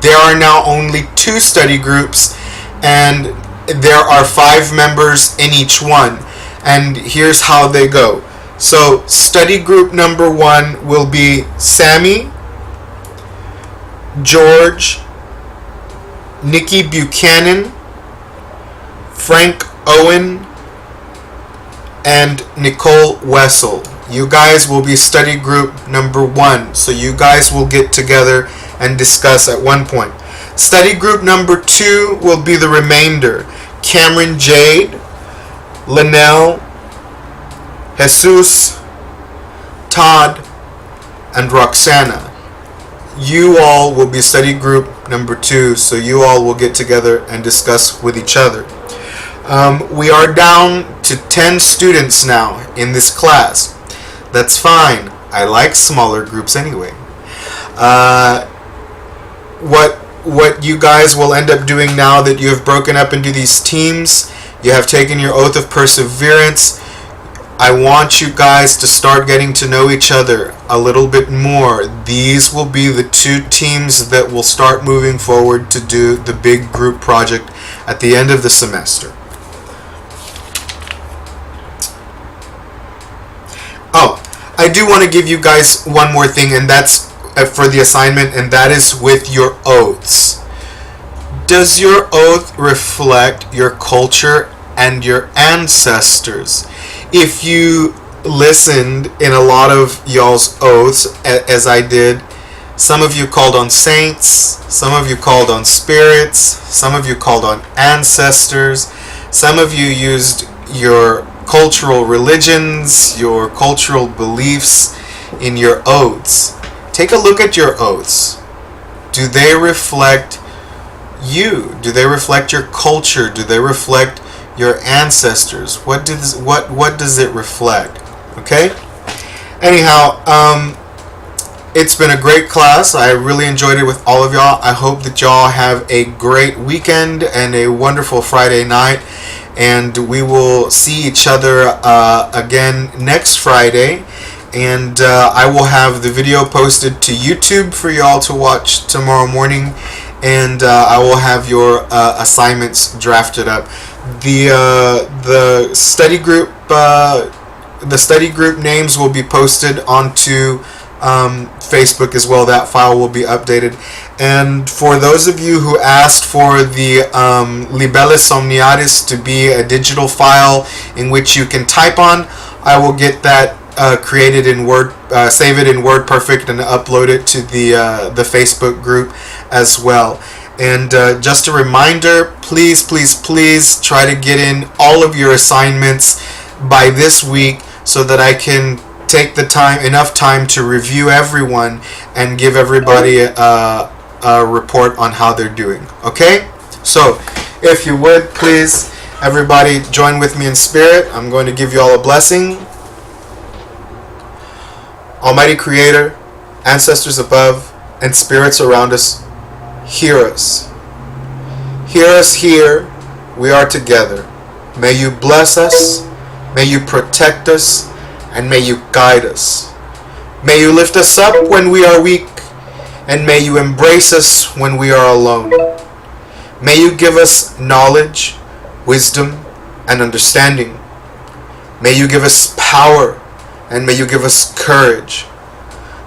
there are now only 2 study groups, and there are 5 members in each one. And here's how they go. So study group number 1 will be Sammy, George, Nikki Buchanan, Frank Owen, and Nicole Wessel. You guys will be study group number 1. So you guys will get together and discuss at one point. Study group number 2 will be the remainder. Cameron Jade, Linnell, Jesus, Todd, and Roxana. You all will be study group number 2, so you all will get together and discuss with each other. We are down to 10 students now in this class. That's fine. I like smaller groups anyway. What you guys will end up doing now that you have broken up into these teams, you have taken your oath of perseverance, I want you guys to start getting to know each other a little bit more. These will be the 2 teams that will start moving forward to do the big group project at the end of the semester. Oh, I do want to give you guys one more thing, and that's for the assignment, and that is with your oaths. Does your oath reflect your culture and your ancestors? If you listened in a lot of y'all's oaths, as I did, some of you called on saints, some of you called on spirits, some of you called on ancestors, some of you used your cultural religions, your cultural beliefs in your oaths. Take a look at your oaths. Do they reflect you? Do they reflect your culture? Do they reflect your ancestors? What does it reflect? Okay? Anyhow, it's been a great class. I really enjoyed it with all of y'all. I hope that y'all have a great weekend and a wonderful Friday night. And we will see each other again next Friday. And I will have the video posted to YouTube for y'all to watch tomorrow morning. And I will have your assignments drafted up. The study group names will be posted onto Facebook as well. That file will be updated. And for those of you who asked for the Libellus Omniatis to be a digital file in which you can type on, I will get that created in Word, save it in WordPerfect, and upload it to the Facebook group as well. And just a reminder, please try to get in all of your assignments by this week so that I can take enough time to review everyone and give everybody a report on how they're doing. Okay? So, if you would, please, everybody join with me in spirit. I'm going to give you all a blessing. Almighty Creator, ancestors above, and spirits around us, hear us. Hear us here. We are together. May you bless us. May you protect us. And may you guide us. May you lift us up when we are weak. And may you embrace us when we are alone. May you give us knowledge, wisdom, and understanding. May you give us power. And may you give us courage.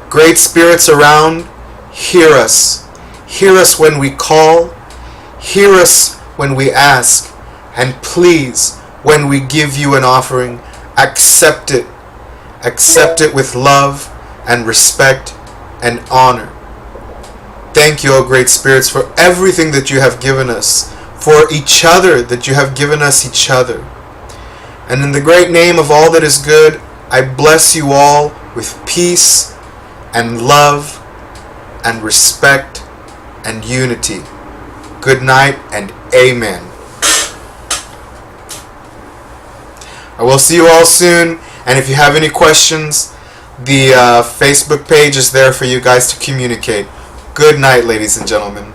Great spirits around, hear us. Hear us when we call. Hear us when we ask. And please, when we give you an offering, accept it. Accept it with love and respect and honor. Thank you, O great spirits, for everything that you have given us, for each other that you have given us each other. And in the great name of all that is good, I bless you all with peace and love and respect and unity. Good night and amen. I will see you all soon. And if you have any questions, the Facebook page is there for you guys to communicate. Good night, ladies and gentlemen.